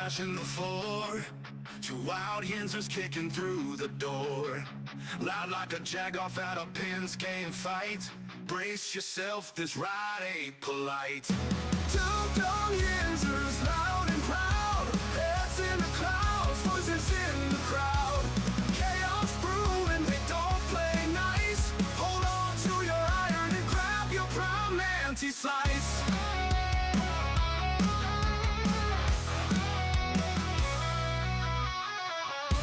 splashing the floor. Two wild Yinzers kicking through the door. Loud like a jag-off at a pins game fight. Brace yourself, this ride ain't polite. Two Dum Yinzers, loud and proud. Heads in the clouds, voices in the crowd. Chaos brewing, they don't play nice. Hold on to your iron and grab your prime anti-slice.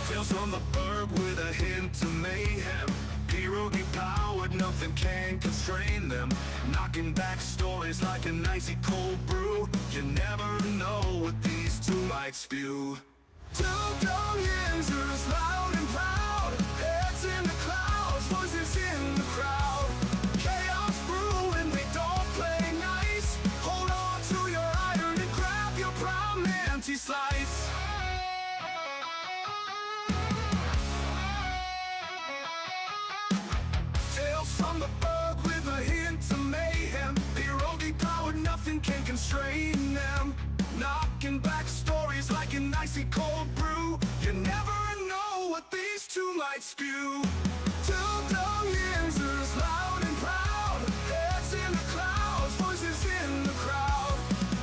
Tales from the burg with a hint of mayhem. Pierogi powered, nothing can constrain them. Knocking back stories like an icy cold brew. You never know what these two might spew. Two Dum Yinzers, loud and proud. Heads in the clouds, voices in the crowd. Chaos brewing, they don't play nice. Hold on to your iron and grab your prime anti-slice. Tales from the burg with a hint of mayhem. Pierogi powered, nothing can constrain them. Knocking back stories like an icy cold brew. You never know what these two might spew. Two Dum Yinzers, loud and proud. Heads in the clouds, voices in the crowd.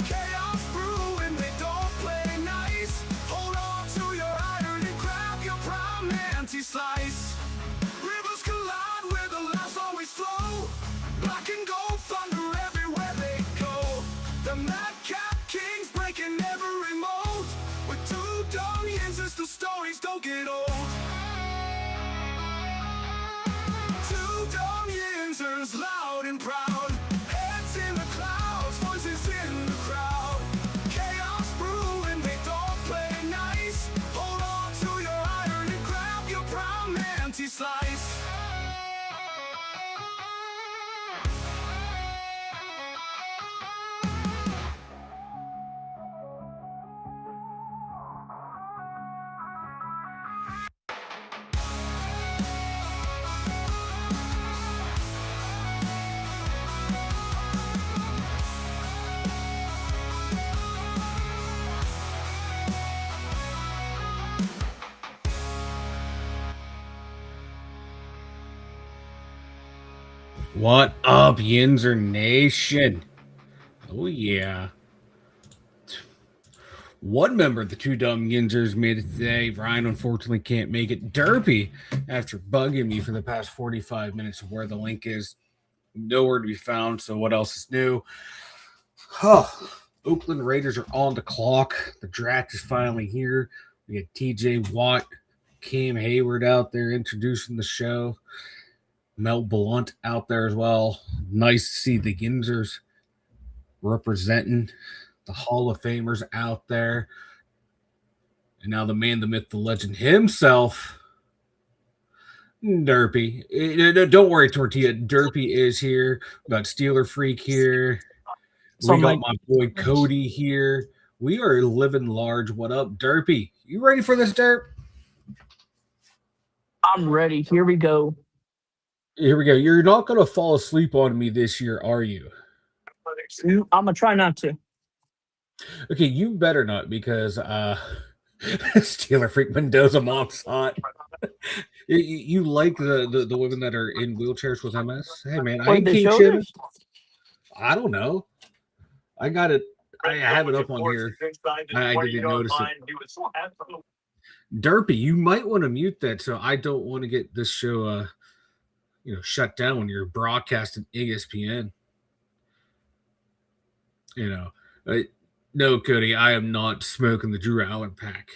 Chaos brewing, they don't play nice. Hold on to your iron and grab your prime anti-slice. Rivers collide where the laughs always flow. Black and gold thunder everywhere they go. The madcap kings breaking every mold. With two Dum Yinzers, the stories don't get old. Two Dum Yinzers, loud and proud. Heads in the clouds, voices in the crowd. Chaos brewing, they don't play nice. Hold on to your iron and grab your prime anti-slice. What up, Yinzer Nation? Oh, yeah. One member of the two Dum Yinzers made it today. Ryan unfortunately can't make it. Derpy, after bugging me for the past 45 minutes of where the link is, nowhere to be found. So what else is new? Oakland Raiders are on the clock. The draft is finally here. We had TJ Watt, Cam Hayward out there introducing the show. Mel Blunt out there as well. Nice to see the Yinzers representing the Hall of Famers out there. And now the man, the myth, the legend himself, Derpy. Don't worry, Tortilla. Derpy is here. We got Steeler Freak here. We got my boy Cody here. We are living large. What up, Derpy? You ready for this, Derp? I'm ready. Here we go. Here we go. You're not going to fall asleep on me this year, are you? I'm going to try not to. Okay, you better not, because Steeler Freak Mendoza mom's hot. You like the women that are in wheelchairs with MS? Hey, man, I ain't king shit. I don't know. I got it. I have it up on here. I didn't notice it. Derpy, you might want to mute that, so I don't want to get this show shut down when you're broadcasting ESPN. No, Cody, I am not smoking the Drew Allen pack.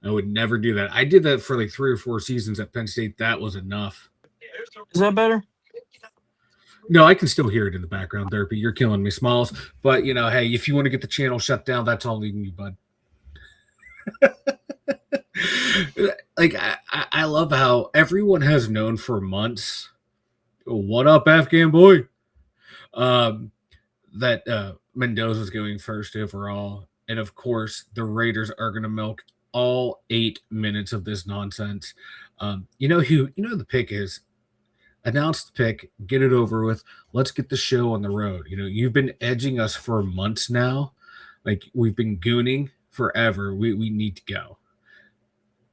I would never do that. I did that for like 3 or 4 seasons at Penn State. That was enough. Is that better? No, I can still hear it in the background, Derpy. You're killing me, Smalls. But, hey, if you want to get the channel shut down, that's all leaving you, bud. Like, I love how everyone has known for months, what up, Afghan boy, that Mendoza's going first overall. And, of course, the Raiders are going to milk all 8 minutes of this nonsense. You know who the pick is? Announce the pick, get it over with. Let's get the show on the road. You've been edging us for months now. Like, we've been gooning forever. We need to go.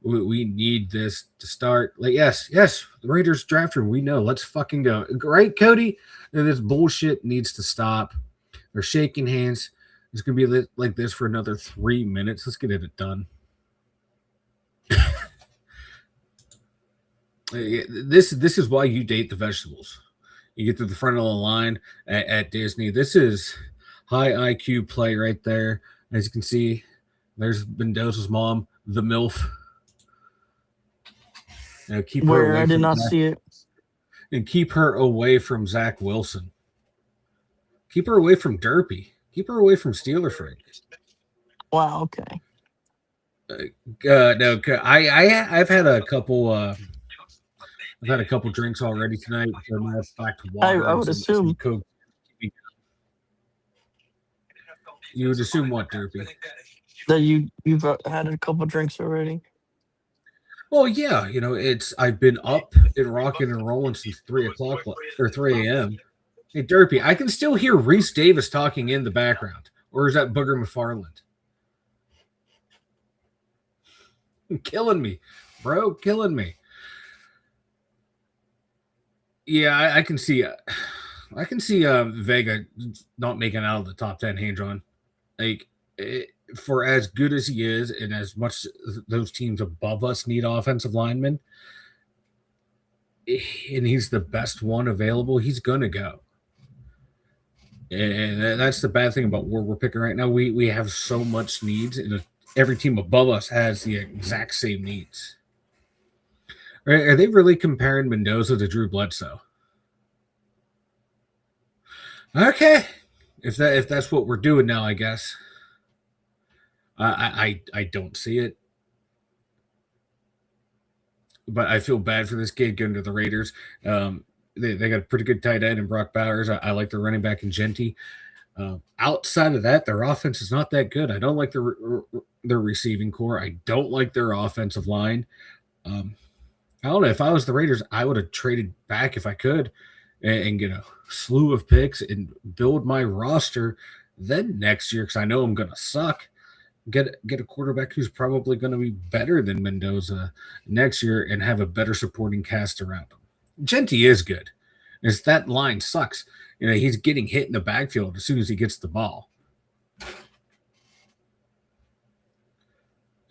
We need this to start. Like, yes, the Raiders draft room. We know. Let's fucking go. Right, Cody? This bullshit needs to stop. They're shaking hands. It's going to be like this for another 3 minutes. Let's get it done. This is why you date the vegetables. You get to the front of the line at Disney. This is high IQ play right there. As you can see, there's Mendoza's mom, the MILF. Keep her Where away I did from not Zach, see it. and keep her away from Zach Wilson. Keep her away from Derpy. Keep her away from Steeler Freak. Wow. Okay. No, I've had a couple. I've had a couple drinks already tonight. So I'm back to water. I would some assume Coke. You would assume what, Derpy? that you've had a couple drinks already. Well, yeah, I've been up and rocking and rolling since 3 o'clock or 3 a.m. Hey, Derpy, I can still hear Reese Davis talking in the background. Or is that Booger McFarland? Killing me, bro. Killing me. Yeah, I can see. I can see Vega not making out of the top 10. Hand-John, for as good as he is, and as much those teams above us need offensive linemen, and he's the best one available, he's gonna go. And that's the bad thing about where we're picking right now. We have so much needs, and every team above us has the exact same needs. Are they really comparing Mendoza to Drew Bledsoe? Okay, if that's what we're doing now, I guess. I don't see it, but I feel bad for this kid going to the Raiders. They got a pretty good tight end in Brock Bowers. I like their running back in Genty. Outside of that, their offense is not that good. I don't like their receiving core. I don't like their offensive line. I don't know. If I was the Raiders, I would have traded back if I could and get a slew of picks and build my roster. Then next year, because I know I'm going to suck, get a quarterback who's probably going to be better than Mendoza next year and have a better supporting cast around him. Genty is good. It's that line sucks. He's getting hit in the backfield as soon as he gets the ball.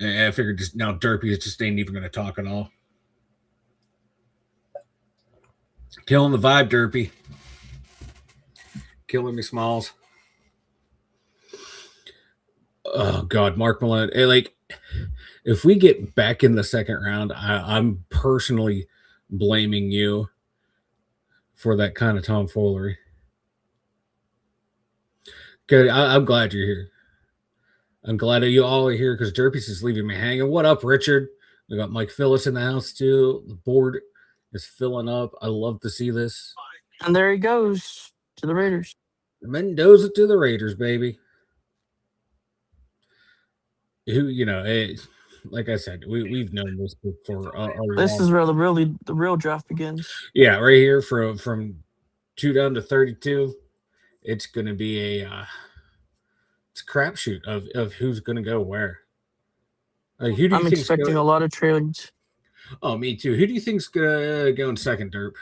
And I figured just now Derpy just ain't even going to talk at all. Killing the vibe, Derpy. Killing me, Smalls. Oh, God, Mark Malone. If we get back in the second round, I'm personally blaming you for that kind of tomfoolery. Good. I'm glad you're here. I'm glad that you all are here because Derpy's is leaving me hanging. What up, Richard? We got Mike Phillips in the house, too. The board is filling up. I love to see this. And there he goes to the Raiders. Mendoza to the Raiders, baby. Who, like I said, we've known this for This is where the real draft begins. Yeah, right here from 2 down to 32. It's going to be it's a crapshoot of who's going to go where. Who do you I'm expecting a lot of trades. Oh, me too. Who do you think's going to go in second, Derp?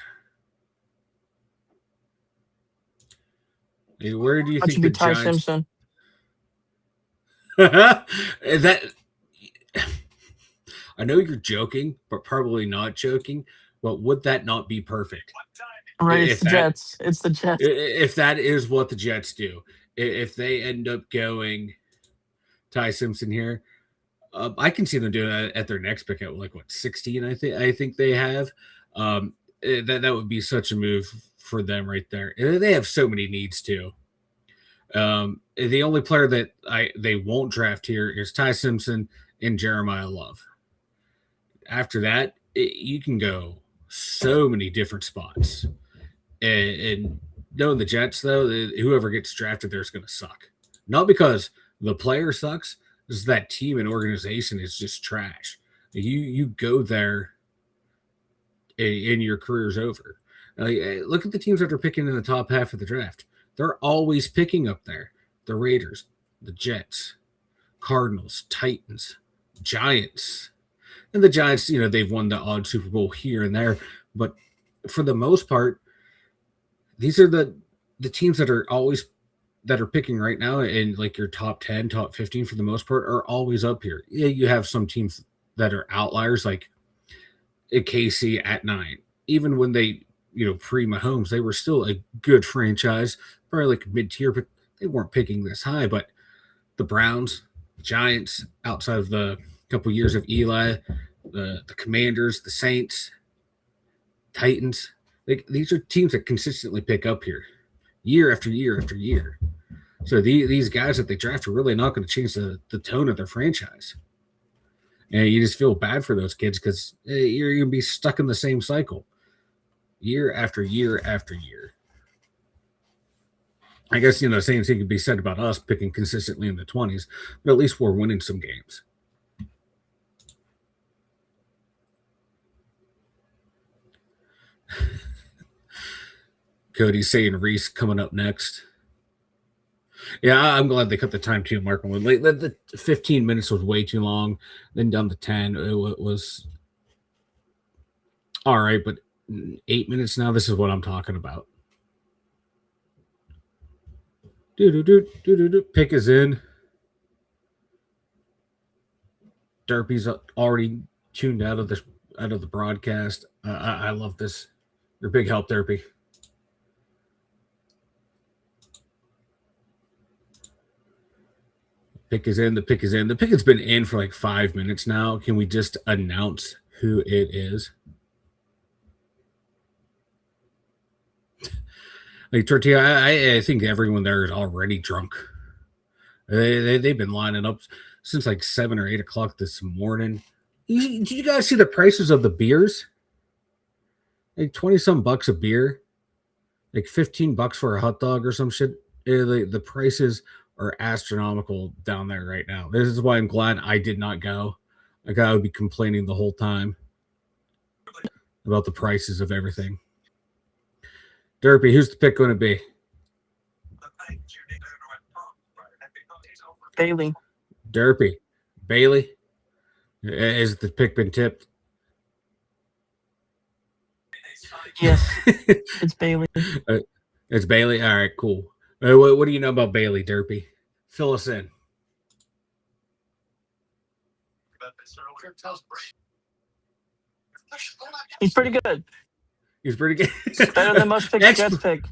Where do you think Should be Ty Simpson? That I know you're joking, but probably not joking. But would that not be perfect? Right, it's the Jets. It's the Jets. If that is what the Jets do, if they end up going Ty Simpson here, I can see them doing that at their next pick at 16. I think they have. That would be such a move for them right there. And they have so many needs too. The only player that they won't draft here is Ty Simpson and Jeremiah Love. After that, you can go so many different spots. And knowing the Jets, though, whoever gets drafted there is going to suck. Not because the player sucks, it's that team and organization is just trash. You go there and your career's over. Look at the teams that are picking in the top half of the draft. They're always picking up there. The Raiders, the Jets, Cardinals, Titans, Giants. And the Giants, they've won the odd Super Bowl here and there, but for the most part, these are the teams that are picking right now, and like your top 10, top 15 for the most part are always up here. Yeah, you have some teams that are outliers, like KC at 9. Even when they, pre Mahomes, they were still a good franchise, probably like mid-tier, but they weren't picking this high. But the Browns, the Giants, outside of the couple years of Eli, the Commanders, the Saints, Titans, like these are teams that consistently pick up here year after year after year. So these guys that they draft are really not going to change the tone of their franchise. And you just feel bad for those kids because you're going to be stuck in the same cycle year after year after year. I guess, the same thing could be said about us picking consistently in the 20s, but at least we're winning some games. Cody's saying Reese coming up next. Yeah, I'm glad they cut the time too, Mark. Like the 15 minutes was way too long. Then down to 10, it was all right, but 8 minutes now. This is what I'm talking about. Pick is in. Derpy's already tuned out of the broadcast. I love this. You're a big help, Derpy. Pick is in. The pick is in. The pick has been in for like 5 minutes now. Can we just announce who it is? Like Tortilla, I think everyone there is already drunk. They've been lining up since like 7 or 8 o'clock this morning. Did you guys see the prices of the beers? Like 20-some bucks a beer, like $15 for a hot dog or some shit. The prices are astronomical down there right now. This is why I'm glad I did not go. Like I would be complaining the whole time about the prices of everything. Derpy, who's the pick going to be? Bailey. Derpy. Bailey? Has the pick been tipped? Yes, it's Bailey. It's Bailey? All right, cool. What do you know about Bailey, Derpy? Fill us in. He's pretty good. He's pretty good. Better than most picks Jets pick.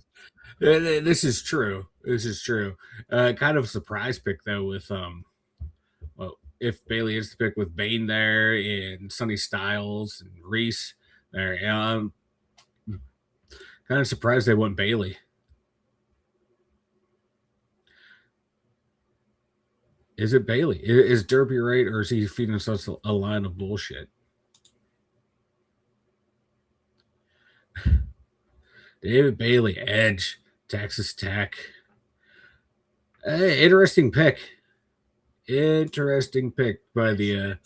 This is true. This is true. Kind of a surprise pick though with well, if Bailey is the pick with Bane there and Sonny Styles and Reese there. Kind of surprised they went Bailey. Is it Bailey? Is Derby right, or is he feeding us a line of bullshit? David Bailey, Edge, Texas Tech. Interesting pick. Interesting pick by the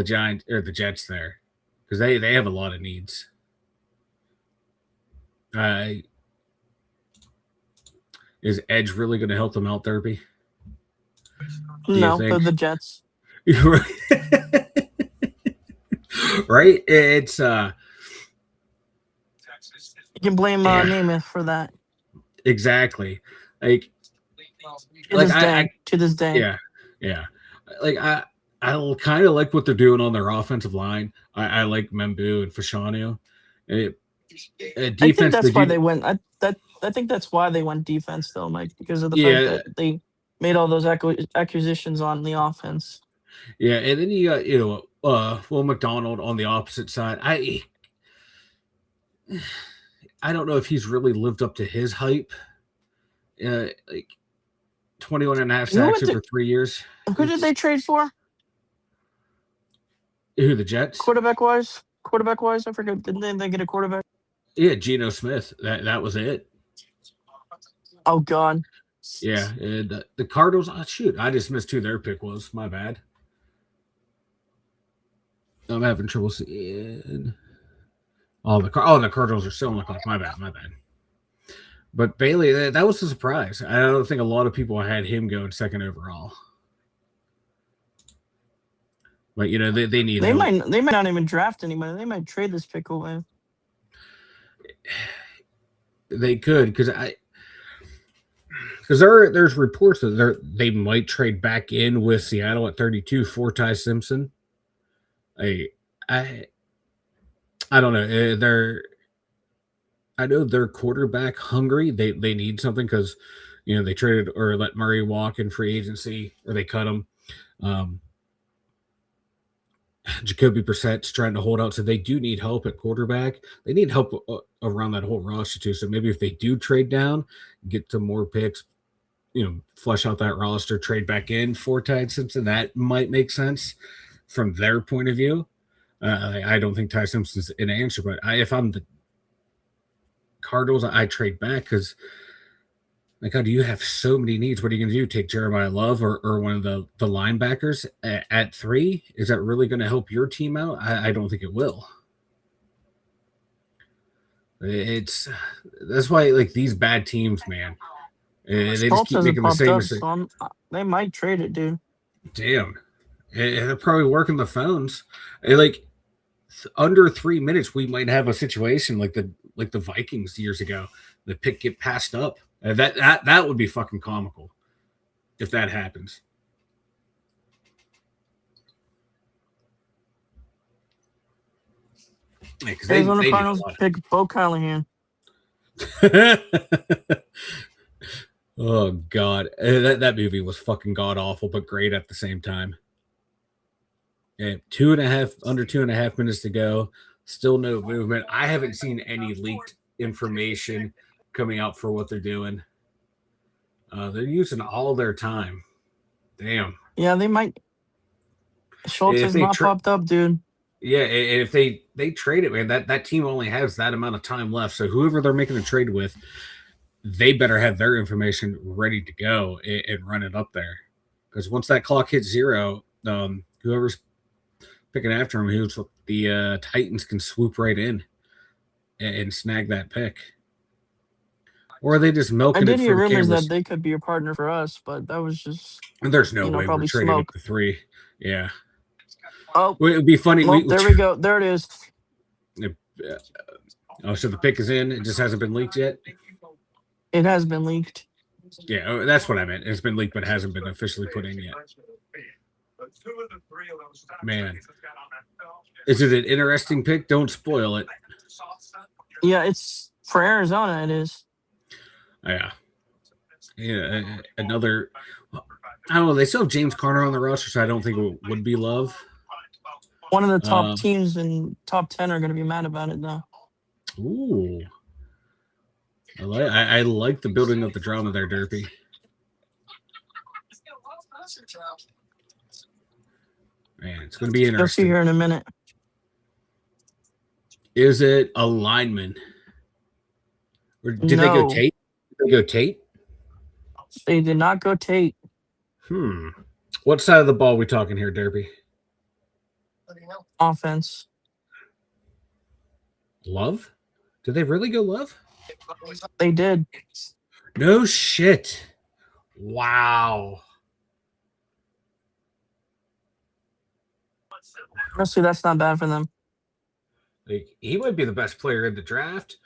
Giants or the Jets there, because they have a lot of needs. Is Edge really going to help them out, Derby? No, for the Jets. Right? It's You can blame Namath for that. Exactly. To this day. Yeah. Like I kind of like what they're doing on their offensive line. I like Membu and Fashanu. Defense. I think that's why they went. I think that's why they went defense though, Mike, because of the fact that they made all those acquisitions on the offense. Yeah, and then you got Will McDonald on the opposite side. I don't know if he's really lived up to his hype. Like 21 and a half sacks over 3 years. Who did they trade for? Who, the Jets? Quarterback wise, I forget. Didn't they get a quarterback? Yeah, Geno Smith. That was it. Oh God. Yeah, and the Cardinals. Oh, shoot, I just missed who their pick was. My bad. I'm having trouble seeing. The Cardinals are still on the clock. My bad. But Bailey, that was a surprise. I don't think a lot of people had him going second overall. But they need They help. might not even draft anybody. They might trade this pick away. They could because there's reports that they might trade back in with Seattle at 32 for Ty Simpson. I don't know. I know they're quarterback hungry. They need something because they traded or let Murray walk in free agency, or they cut him. Jacoby Brissett's trying to hold out, so they do need help at quarterback. They need help around that whole roster too. So maybe if they do trade down, get some more picks, flush out that roster, trade back in for Ty Simpson, that might make sense from their point of view. I don't think Ty Simpson's an answer, but if I'm the Cardinals, I trade back because, my God, you have so many needs. What are you going to do? Take Jeremiah Love or one of the linebackers at 3? Is that really going to help your team out? I don't think it will. That's why these bad teams, man. They just keep making the same mistake. So they might trade it, dude. Damn. They're probably working the phones. Under 3 minutes, we might have a situation like the Vikings years ago. The pick get passed up. That would be fucking comical if that happens. Arizona Cardinals pick Bo Callahan. Oh God, that movie was fucking god awful, but great at the same time. And under 2.5 minutes to go, still no movement. I haven't seen any leaked information coming out for what they're doing. They're using all their time. Damn. Yeah, they might. Schultz has not popped up, dude. Yeah, if they trade it, man, that team only has that amount of time left. So whoever they're making a trade with, they better have their information ready to go and run it up there. Because once that clock hits 0, whoever's picking after him, the Titans can swoop right in and snag that pick. Or are they just milking it for the cameras? I did hear rumors that they could be a partner for us, but that was just... There's no way we're trading up to 3. Yeah. Oh, it would be funny. Well, there we go. There it is. So the pick is in. It just hasn't been leaked yet? It has been leaked. Yeah, that's what I meant. It's been leaked, but hasn't been officially put in yet. Man. Is it an interesting pick? Don't spoil it. Yeah, it's for Arizona. It is. Yeah. Another... I don't know. They still have James Conner on the roster, so I don't think it would be Love. One of the top teams in top 10 are going to be mad about it, though. Ooh. I like the building of the drama there, Derpy. Man, it's going to be interesting. You'll see here in a minute. Is it a lineman? Or did they go Tate? Did they go Tate? They did not go Tate. What side of the ball are we talking here, Derpy? Offense. Love? Did they really go Love? They did. No shit. Wow. Honestly, that's not bad for them. He might be the best player in the draft.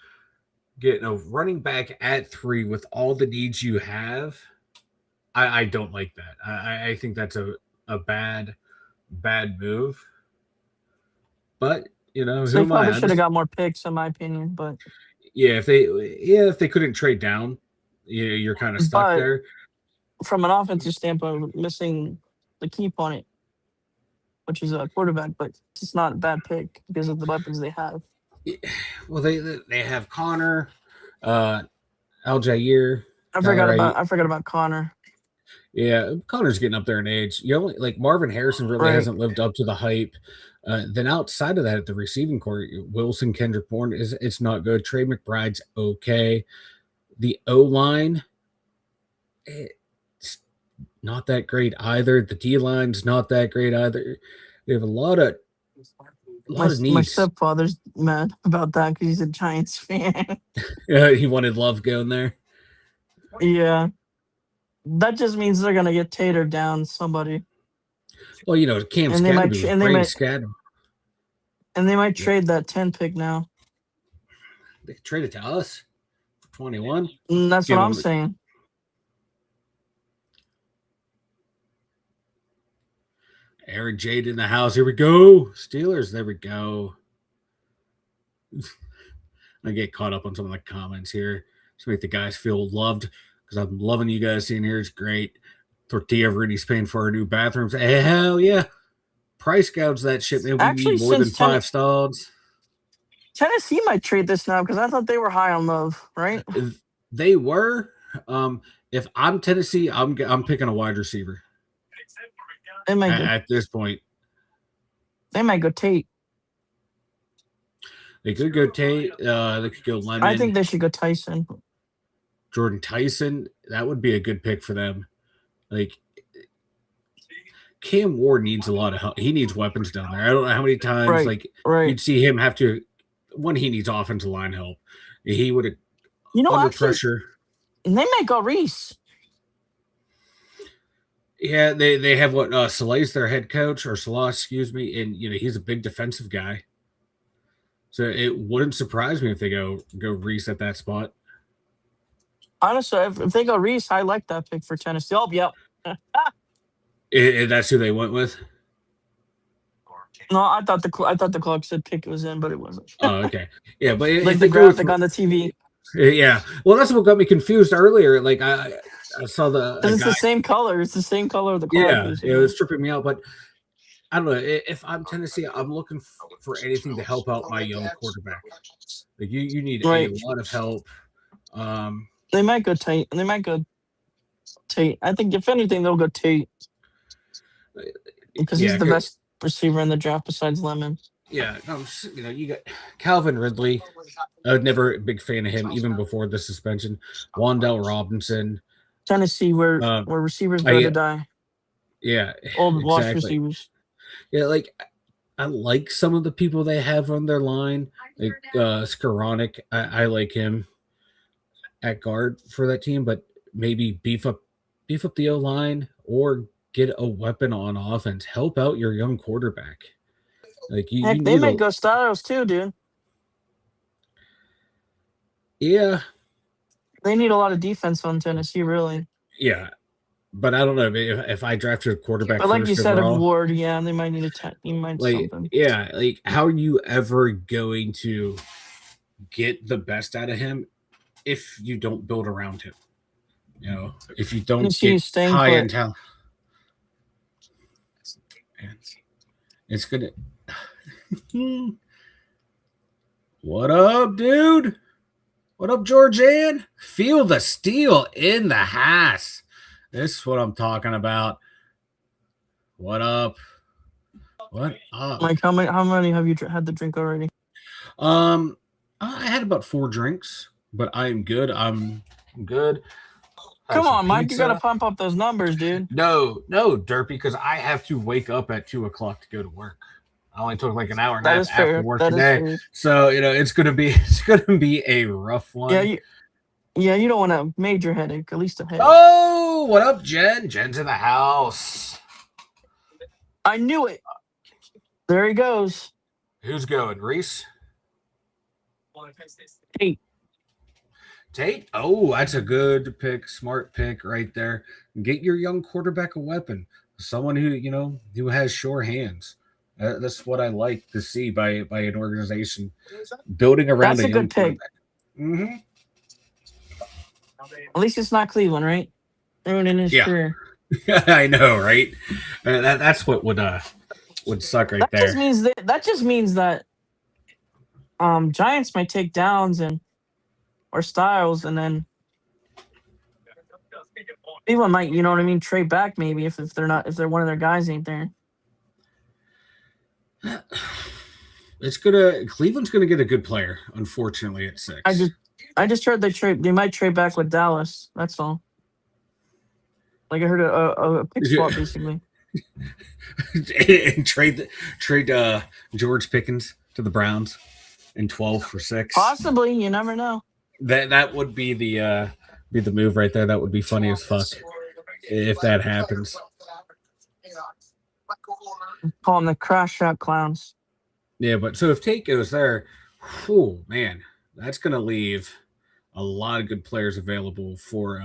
Getting a running back at 3 with all the needs you have, I don't like that. I think that's a bad move. But who am I? They probably should have got more picks, in my opinion. But if they couldn't trade down, you're kind of stuck there. From an offensive standpoint, missing the key opponent, which is a quarterback, but it's not a bad pick because of the weapons they have. Well, they have Connor, Aljair. I forgot about Connor. Yeah, Connor's getting up there in age. Marvin Harrison really hasn't lived up to the hype. Then outside of that, at the receiving core, Wilson, Kendrick Bourne it's not good. Trey McBride's okay. The O-line, it's not that great either. The D-line's not that great either. We have a lot of needs. My stepfather's mad about that because he's a Giants fan. He wanted Love going there. Yeah. That just means they're going to get tatered down somebody. Well, you know, Cam And they might Scadamy was and they great. might Scadamy. and they might trade that 10 pick now. They could trade it to us. 21. That's Give what I'm them, saying. Aaron Jade in the house. Here we go. Steelers. There we go. I get caught up on some of the comments here to make the guys feel loved because I'm loving you guys seeing here. It's great. Tortilla Rudy's paying for our new bathrooms. Hell yeah. Price gouge that shit, man. We Actually, need more than 5 stalls. Tennessee might trade this now because I thought they were high on Love, right? They were. If I'm Tennessee, I'm picking a wide receiver. They might At this point. They might go Tate. They could go Tate. They could go Lemon. I think they should go Tyson. Jordan Tyson. That would be a good pick for them. Like, Cam Ward needs a lot of help. He needs weapons down there. I don't know how many times you'd see him have to. One, he needs offensive line help. He would have under pressure. And they might go Reese. Yeah, they have what Saleh's their head coach, or Salah, excuse me, and you know he's a big defensive guy. So it wouldn't surprise me if they go Reese at that spot. Honestly, if they go Reese, I like that pick for Tennessee. Oh, yep. And that's who they went with. No, I thought the clock said pick was in, but it wasn't. Oh, okay. Yeah, but like the graphic on the TV. Yeah, well, that's what got me confused earlier. Like I saw it's the same color. It's the same color of the clock. Yeah, it was tripping me out. But I don't know. If I'm Tennessee, I'm looking for anything to help out my young quarterback. Like you need a lot of help. They might go Tate. I think if anything, they'll go Tate because he's the best receiver in the draft besides Lemon. Yeah, you got Calvin Ridley. I was never a big fan of him even before the suspension. Wan'Dale Robinson. Tennessee, where receivers go to die. Yeah, old watch receivers. Yeah, like I like some of the people they have on their line. Like Skoranek, I like him at guard for that team, but maybe beef up the O line or get a weapon on offense. Help out your young quarterback. Like they might go Styles too, dude. Yeah, they need a lot of defense on Tennessee, really. Yeah, but I don't know if I drafted a quarterback. But like you said, of Ward, yeah, they might need something. Yeah, like how are you ever going to get the best out of him if you don't build around him? You know, if you don't get high in talent, it's gonna. What up, dude? What up, Georgian? Feel the steel in the house. This is what I'm talking about. What up? What up? Mike, how many have you had to drink already? I had about 4 drinks, but I am good. I'm good. Come on, Mike, you gotta pump up those numbers, dude. No, Derpy, because I have to wake up at 2 o'clock to go to work. I only took like an hour and a half after work today, so it's gonna be a rough one. Yeah, you don't want a major headache, at least a headache. Oh, what up, Jen? Jen's in the house. I knew it. There he goes. Who's going, Reese? Tate? Oh, that's a good pick. Smart pick right there. Get your young quarterback a weapon. Someone who has sure hands. That's what I like to see by an organization building around a young quarterback. Mm-hmm. At least it's not Cleveland, right? Ruining his career. I know, right? That's what would suck right there. That just means that Giants might take Downs or Styles, and then Cleveland might, trade back maybe if they're one of their guys ain't there. Cleveland's gonna get a good player, unfortunately, at 6. I just heard they might trade back with Dallas. That's all. Like I heard a pick swap basically. And trade George Pickens to the Browns in 12 for 6. Possibly, you never know. That would be the move right there. That would be funny as fuck if that happens. Call them the crash shot clowns. Yeah, but so if Tate goes there, whew, man, that's going to leave a lot of good players available for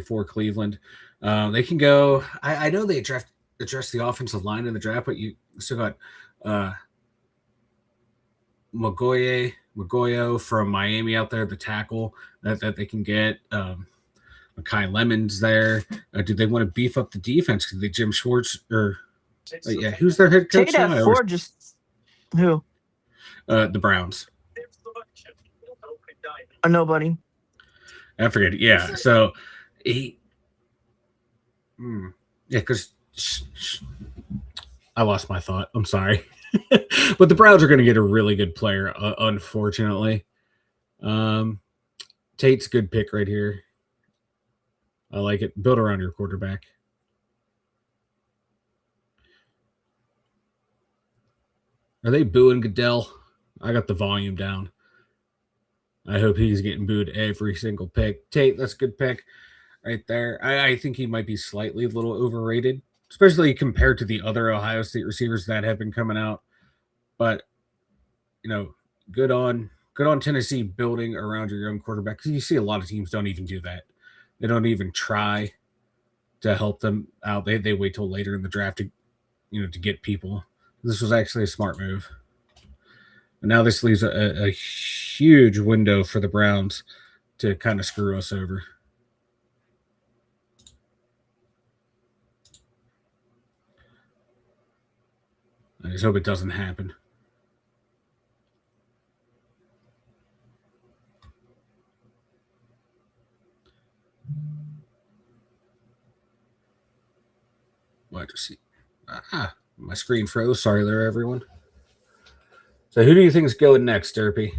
for Cleveland. They can go. I know they address the offensive line in the draft, but you still got Magoyo from Miami out there, the tackle that they can get. Makai Lemon's there. Do they want to beef up the defense? Because Jim Schwartz or who's their head coach Tate now? at 4 just who? The Browns. Nobody. I forget. Yeah. So he. Because I lost my thought. I'm sorry. But the Browns are going to get a really good player, unfortunately. Tate's a good pick right here. I like it. Build around your quarterback. Are they booing Goodell? I got the volume down. I hope he's getting booed every single pick. Tate, that's a good pick right there. I think he might be slightly a little overrated, especially compared to the other Ohio State receivers that have been coming out. But, good on Tennessee building around your young quarterback. Because you see a lot of teams don't even do that. They don't even try to help them out. They wait till later in the draft to get people. This was actually a smart move. And now this leaves a huge window for the Browns to kind of screw us over. I just hope it doesn't happen. Well, I just see. My screen froze. Sorry there, everyone. So who do you think is going next, Derpy?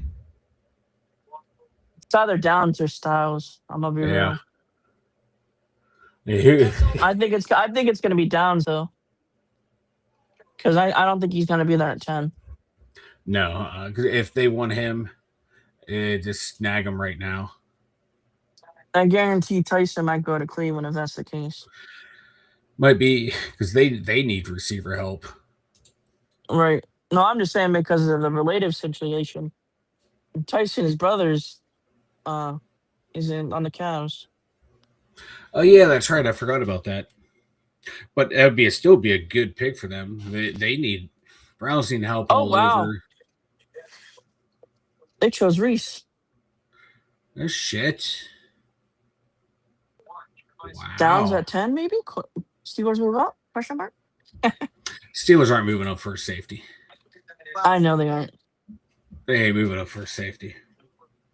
It's either Downs or Styles. I'm gonna be real. Yeah. I think it's gonna be Downs though, because I don't think he's gonna be there at 10. No, because if they want him, just snag him right now. I guarantee Tyson might go to Cleveland if that's the case. Might be because they need receiver help. Right. No, I'm just saying because of the relative situation. Tyson, his brother's, is on the Cavs. Oh yeah, that's right. I forgot about that. But that would still be a good pick for them. They need Browns need help all over. They chose Reese. Oh shit. Wow. Downs at 10, maybe. Steelers move up? Question mark. Steelers aren't moving up for a safety. I know they aren't. They ain't moving up for a safety.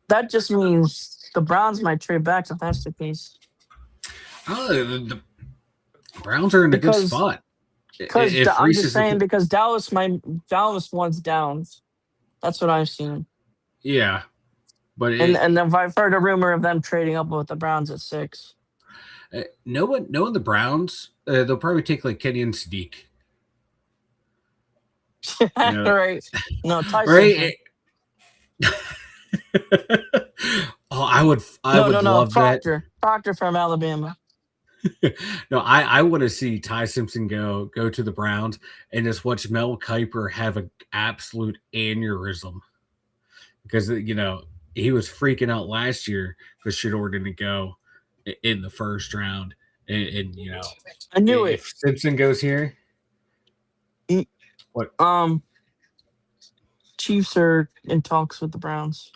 That just means the Browns might trade back if that's the case. Oh, the Browns are in a good spot. Because I'm just saying because Dallas wants Downs. That's what I've seen. Yeah, but and then I've heard a rumor of them trading up with the Browns at 6. Knowing the Browns, they'll probably take like Kenyon Sadiq. Right. No, Tyson. Right. I would love Proctor. that. Proctor from Alabama. No, I want to see Ty Simpson go to the Browns and just watch Mel Kiper have an absolute aneurysm because he was freaking out last year because Shador didn't go in the first round, and I knew if Simpson goes here, what? Chiefs are in talks with the Browns.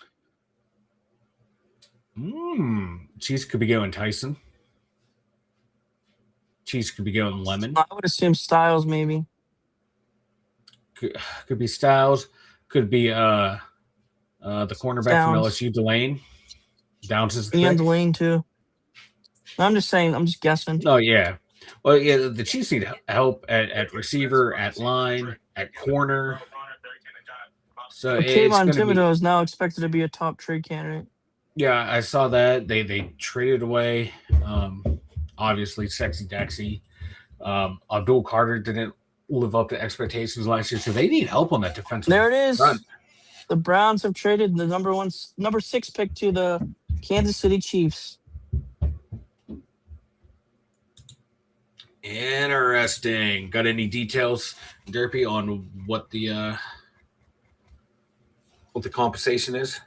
Chiefs could be going Tyson. Chiefs could be going Lemon. I would assume Styles maybe. Could be Styles. Could be the cornerback from LSU, Delane. Downs is the and Delane too. I'm just saying. I'm just guessing. Oh yeah. Well, yeah. The Chiefs need help at receiver, at line, at corner. So Kayvon Thibodeau is now expected to be a top trade candidate. Yeah, I saw that. They traded away. Obviously, Sexy Dexy. Abdul Carter didn't live up to expectations last year, so they need help on that defensive There it is. front. The Browns have traded the number 6 pick to the Kansas City Chiefs. Interesting. Got any details, Derpy, on what the compensation is?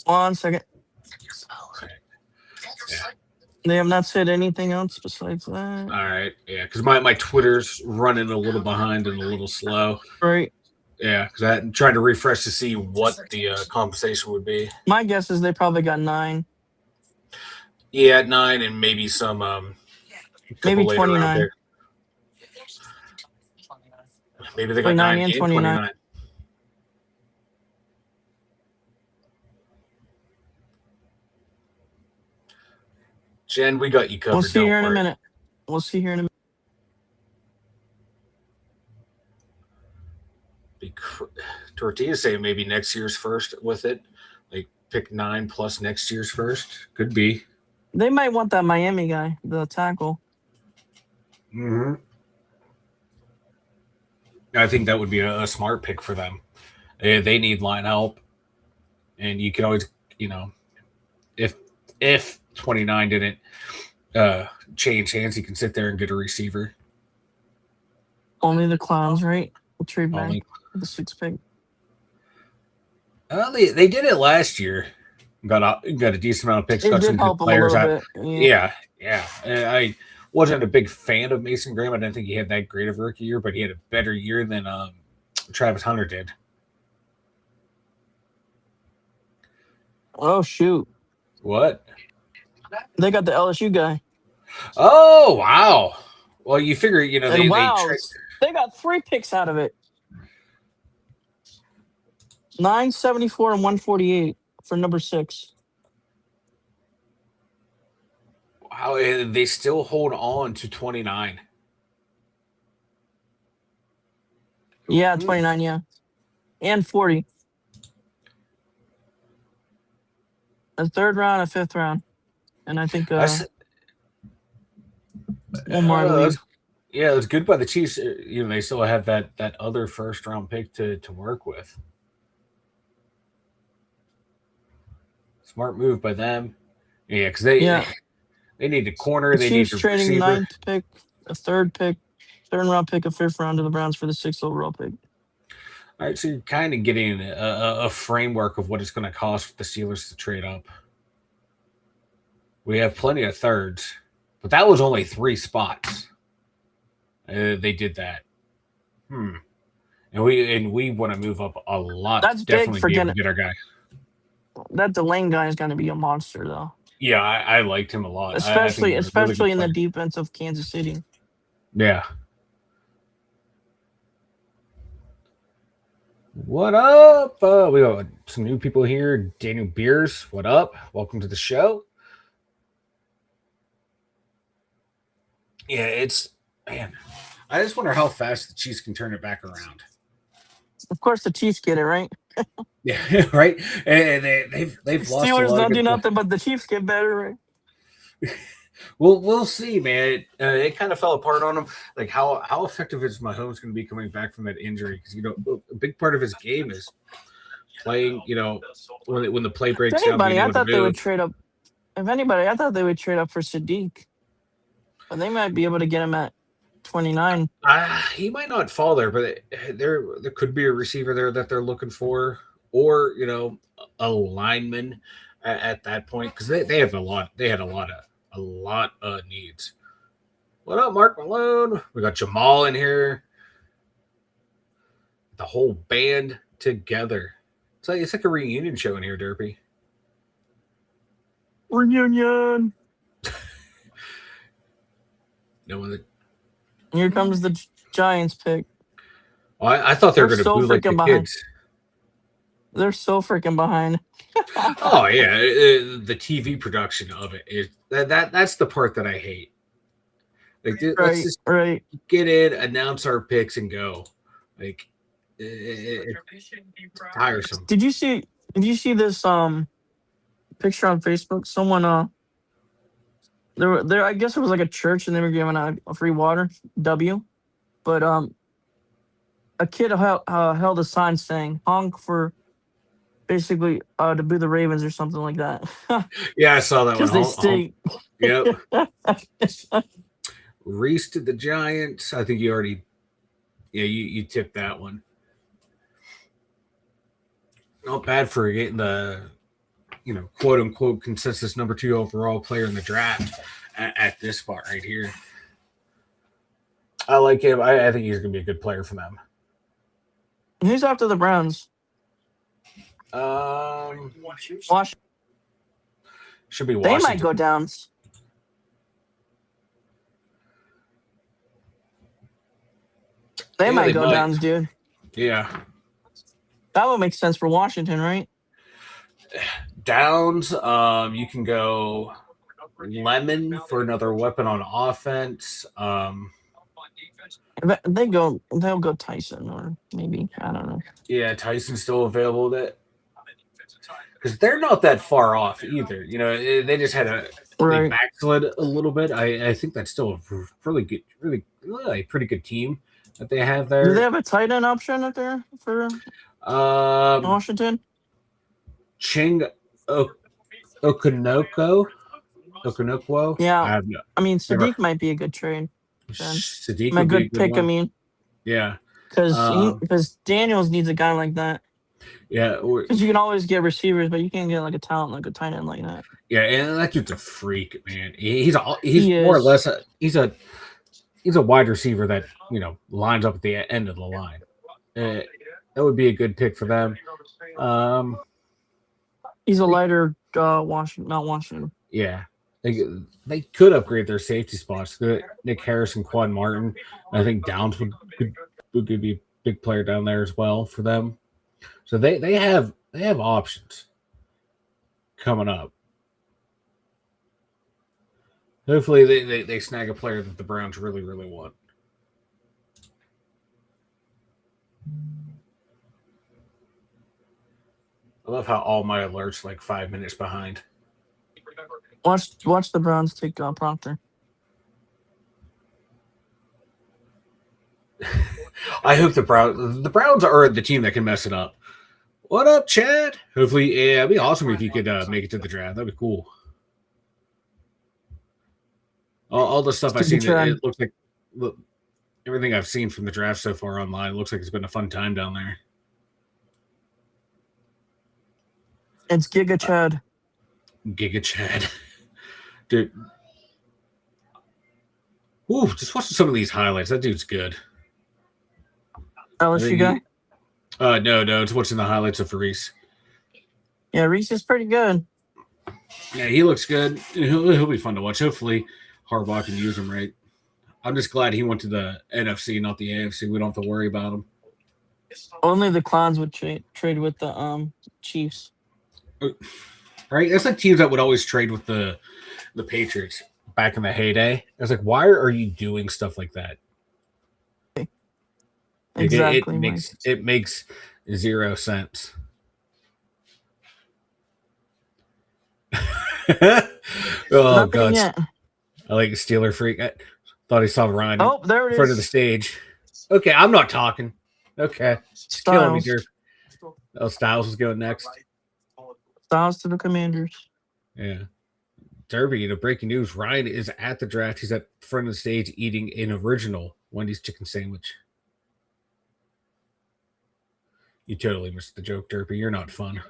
1 second. Okay. Yeah. They have not said anything else besides that. All right. Yeah, because my Twitter's running a little behind and a little slow. Right. Yeah, because I'm trying to refresh to see what the compensation would be. My guess is they probably got 9. Yeah, 9 and maybe some maybe 29. Maybe they got 9 and 29. Jen, we got you covered. We'll see here in a minute. We'll see here in a minute. Tortillas say maybe next year's first with it. Like pick 9 plus next year's first. Could be. They might want that Miami guy, the tackle. Mm-hmm. I think that would be a smart pick for them. They need line help. And you can always, if 29 didn't change hands, he can sit there and get a receiver. Only the Clowns, right? We'll trade back the 6th pick. They did it last year. Got a decent amount of picks. It did help them a little bit. Yeah. I wasn't a big fan of Mason Graham. I didn't think he had that great of a rookie year, but he had a better year than Travis Hunter did. Oh, shoot. What? They got the LSU guy. Oh, wow. Well, you figure, they got 3 picks out of it. 974 and 148 for number 6. Wow, they still hold on to 29. Yeah, 29, yeah. And 40. A 3rd round, a 5th round. And I think one more, I believe. Yeah, it's good by the Chiefs. They still have that other 1st round pick to work with. Smart move by them. Yeah, because they need a corner. The Chiefs trading 9th pick, a 3rd pick, 3rd round pick, a 5th round to the Browns for the 6th overall pick. All right, so you're kind of getting a framework of what it's going to cost the Steelers to trade up. We have plenty of 3rds, but that was only 3 spots. They did that. And we want to move up a lot. That's definitely big for get our guy. That Delane guy is going to be a monster, though. Yeah, I liked him a lot. Especially in the defense of Kansas City. Yeah. What up? We got some new people here. Daniel Beers, what up? Welcome to the show. Yeah, man. I just wonder how fast the Chiefs can turn it back around. Of course, the Chiefs get it, right? Yeah, right. And they've lost. Steelers don't do nothing, but the Chiefs get better, right? Well, we'll see, man. It kind of fell apart on him. Like how effective is Mahomes going to be coming back from that injury? Because a big part of his game is playing. When the play breaks down. I thought they would trade up. If anybody, I thought they would trade up for Sadiq, but they might be able to get him at 29. He might not fall there, but there could be a receiver there that they're looking for, or a lineman at that point, because they have a lot. They had a lot of needs. What up, Mark Malone? We got Jamal in here. The whole band together. It's like a reunion show in here, Derpy. Reunion. Here comes the Giants pick. Well, I thought they were going to boo like the kids. They're so freaking behind. Oh yeah, the TV production of it is that's the part that I hate. Like, let's just get in, announce our picks, and go. Like, it's tiresome. Did you see this picture on Facebook? Someone there I guess it was like a church, and they were giving out a free water, but a kid held a sign saying honk for basically to boo the Ravens or something like that. Yeah, I saw that one. Because they stink. Yep. Reese to the Giants. I think you already, yeah, you tipped that one. Not bad for getting the, quote unquote consensus number 2 overall player in the draft at this spot right here. I like him. I think he's going to be a good player for them. Who's after the Browns? Washington. Should be Washington. They might go Downs. They might go Downs, dude. Yeah. That would make sense for Washington, right? Downs. You can go Lemon for another weapon on offense. They'll go Tyson, or maybe, I don't know. Yeah, Tyson's still available. Because they're not that far off either. They just had they backslid a little bit. I think that's still a really good, really pretty good team that they have there. Do they have a tight end option up there for Washington? Ching Okonokwo. Yeah. I mean, Sadiq might be a good trade. Sadiq a would good be a pick, one. I mean. Yeah. Because Daniels needs a guy like that. Yeah. Because you can always get receivers, but you can't get like a talent like a tight end like that. Yeah, and that dude's a freak, man. He's more or less he's a wide receiver that lines up at the end of the line. That would be a good pick for them. He's a lighter Mount Washington. Yeah, they could upgrade their safety spots. Nick Harris and Quan Martin. I think Downs would be a big player down there as well for them. So they have options coming up. Hopefully they snag a player that the Browns really, really want. I love how all my alerts like 5 minutes behind. Watch the Browns take Proctor. I hope the Browns are the team that can mess it up. What up, Chad? Hopefully, yeah, it'd be awesome if you could make it to the draft. That'd be cool. All the stuff I've seen, it looks like everything I've seen from the draft so far online. It looks like it's been a fun time down there. It's Giga Chad. Giga Chad. Dude. Ooh, just watching some of these highlights. That dude's good. LSU guy? No, just watching the highlights of Reese. Yeah, Reese is pretty good. Yeah, he looks good. He'll be fun to watch. Hopefully, Harbaugh can use him right. I'm just glad he went to the NFC, not the AFC. We don't have to worry about him. Only the Clowns would trade with the Chiefs. Right? That's like teams that would always trade with the Patriots back in the heyday. I was like, why are you doing stuff like that? Exactly. It makes zero sense. Oh God! Yet. I like Steeler freak. I thought he saw Ryan there it in front is. of the stage. Okay, I'm not talking. Okay, it's killing me here. Oh, Styles is going next. Styles to the Commanders. Yeah. Derby, breaking news. Ryan is at the draft. He's at the front of the stage eating an original Wendy's chicken sandwich. You totally missed the joke, Derby. You're not fun.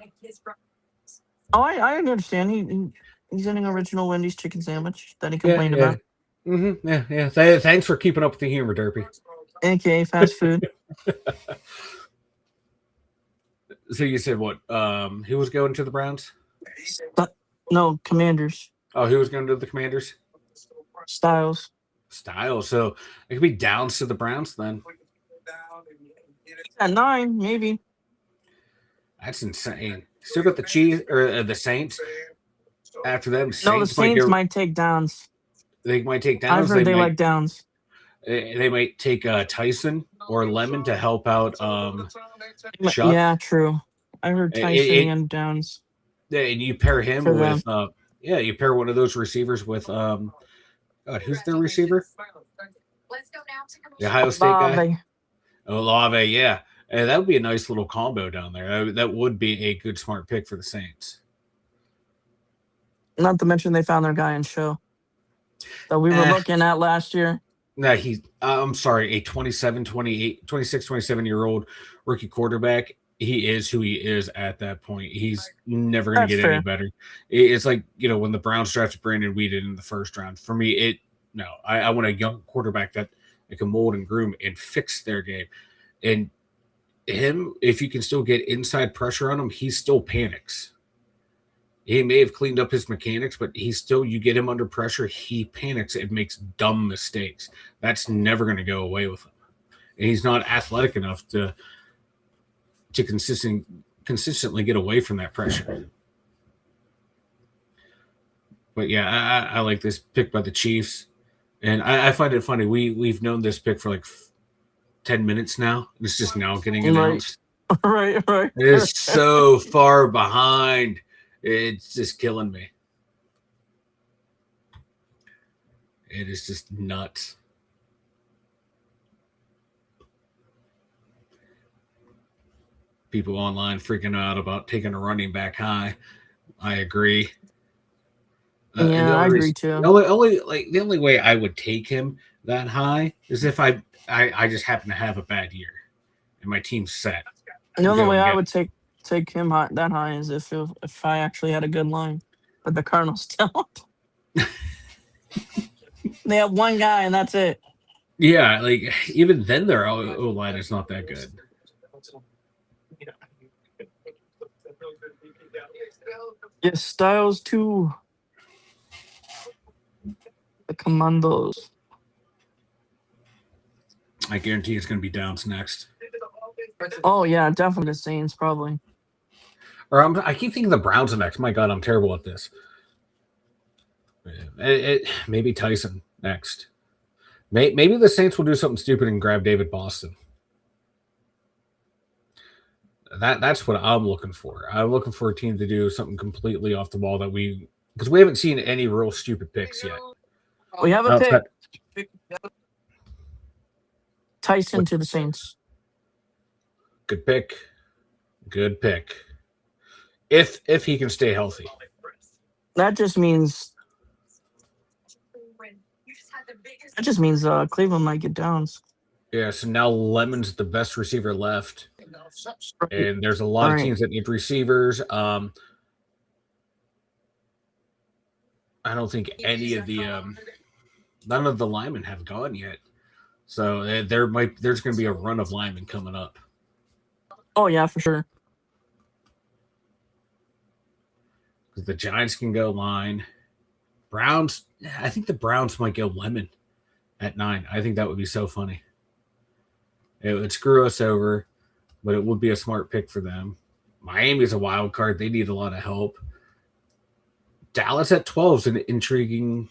Oh, I understand. He's eating an original Wendy's chicken sandwich that he complained about. Mm-hmm. Yeah. Thanks for keeping up with the humor, Derby. AKA fast food. So you said what? Who was going to the Browns? No, Commanders. Oh, who was going to the Commanders? Styles. So it could be Downs to the Browns then. At 9, maybe. That's insane. Still got the Chiefs or the Saints after them. No, the Saints might take Downs. They might take Downs. I've heard they like Downs. They might take Tyson or Lemon to help out Chuck. Yeah, true. I heard Tyson and Downs. Yeah, and you pair him with you pair one of those receivers with God, who's their receiver? The Ohio State guy. Olave, yeah. And that would be a nice little combo down there. That would be a good, smart pick for the Saints. Not to mention they found their guy in show. that we were looking at last year? No, I'm sorry, a 26, 27-year-old rookie quarterback. He is who he is at that point. He's never going to That's get any fair. better. It's like, when the Browns drafted Brandon Weeden in the first round. For me, I want a young quarterback that can mold and groom and fix their game. And him, if you can still get inside pressure on him, he still panics. He may have cleaned up his mechanics, but you get him under pressure, he panics and makes dumb mistakes. That's never going to go away with him. And he's not athletic enough to consistently get away from that pressure. But yeah, I like this pick by the Chiefs. And I find it funny. We've known this pick for like 10 minutes now. It's just now getting announced. Right. It is so far behind. It's just killing me. It is just nuts. People online freaking out about taking a running back high. I agree. Yeah, I agree too. The only way I would take him that high is if I just happen to have a bad year and my team's set. The only way I would take him that high is if I actually had a good line, but the Cardinals don't. They have one guy and that's it. Yeah, like even then their O line is not that good. Yes, Styles too. The Commandos. I guarantee it's going to be Downs next. Oh yeah, definitely the Saints probably. Or I keep thinking the Browns are next. My God, I'm terrible at this. Maybe Tyson next. Maybe the Saints will do something stupid and grab David Boston. That's what I'm looking for. I'm looking for a team to do something completely off the wall because we haven't seen any real stupid picks yet. We have a pick. Tyson to the Saints. Good pick. If he can stay healthy. That just means Cleveland might get Downs. Yeah, so now Lemon's the best receiver left. And there's a lot of teams that need receivers. I don't think any of none of the linemen have gone yet. So there's going to be a run of linemen coming up. Oh yeah, for sure. The Giants can go line. Browns, I think the Browns might go Lemon at 9. I think that would be so funny. It would screw us over, but it would be a smart pick for them. Miami's a wild card. They need a lot of help. Dallas at 12 is an intriguing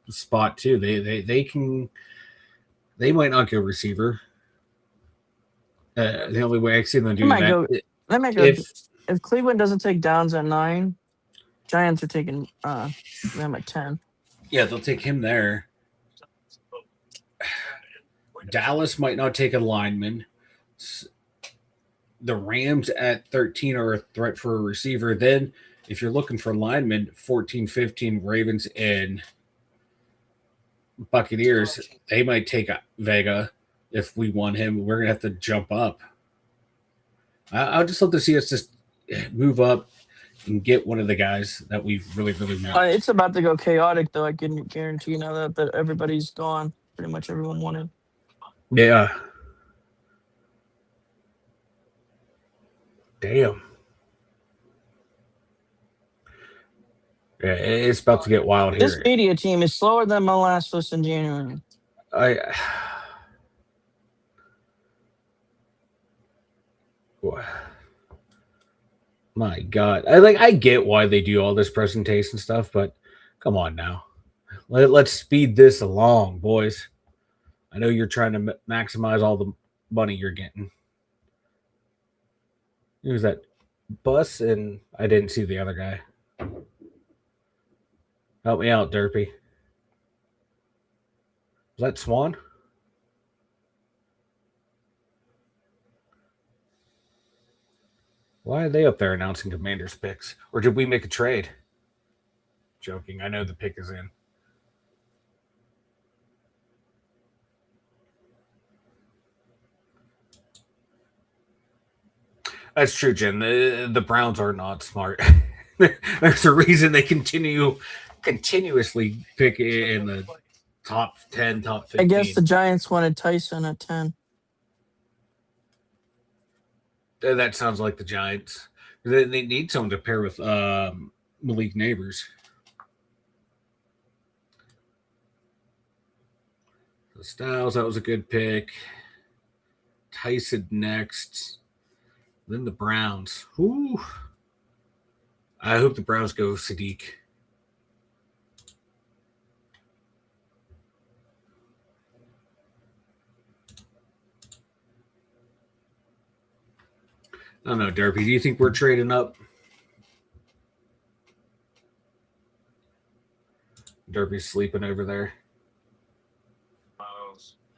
spot too. They might not go receiver. The only way I see them do if Cleveland doesn't take Downs at 9, Giants are taking them at 10. Yeah, they'll take him there. Dallas might not take a lineman. The Rams at 13 are a threat for a receiver. Then, if you're looking for linemen, 14, 15, Ravens and Buccaneers, they might take Vega. If we want him, we're going to have to jump up. I'd just love to see us just move up and get one of the guys that we really, really want. It's about to go chaotic, though. I can guarantee now that everybody's gone. Pretty much everyone wanted. Yeah. Damn. Yeah, it's about to get wild here. This media team is slower than my last list in January. My God. I get why they do all this presentation stuff, but come on now. Let's speed this along, boys. I know you're trying to maximize all the money you're getting. Who's that? Bus, and I didn't see the other guy. Help me out, Derpy. Is that Swan? Why are they up there announcing Commanders picks? Or did we make a trade? Joking. I know the pick is in. That's true, Jen. The Browns are not smart. There's a reason they continuously pick in the top 10, top I guess 15. the Giants wanted Tyson at 10. That sounds like the Giants. They need someone to pair with Malik Neighbors. So Styles, that was a good pick. Tyson next. Then the Browns. Whew. I hope the Browns go Sadiq. I don't know, Derpy. Do you think we're trading up? Derpy's sleeping over there.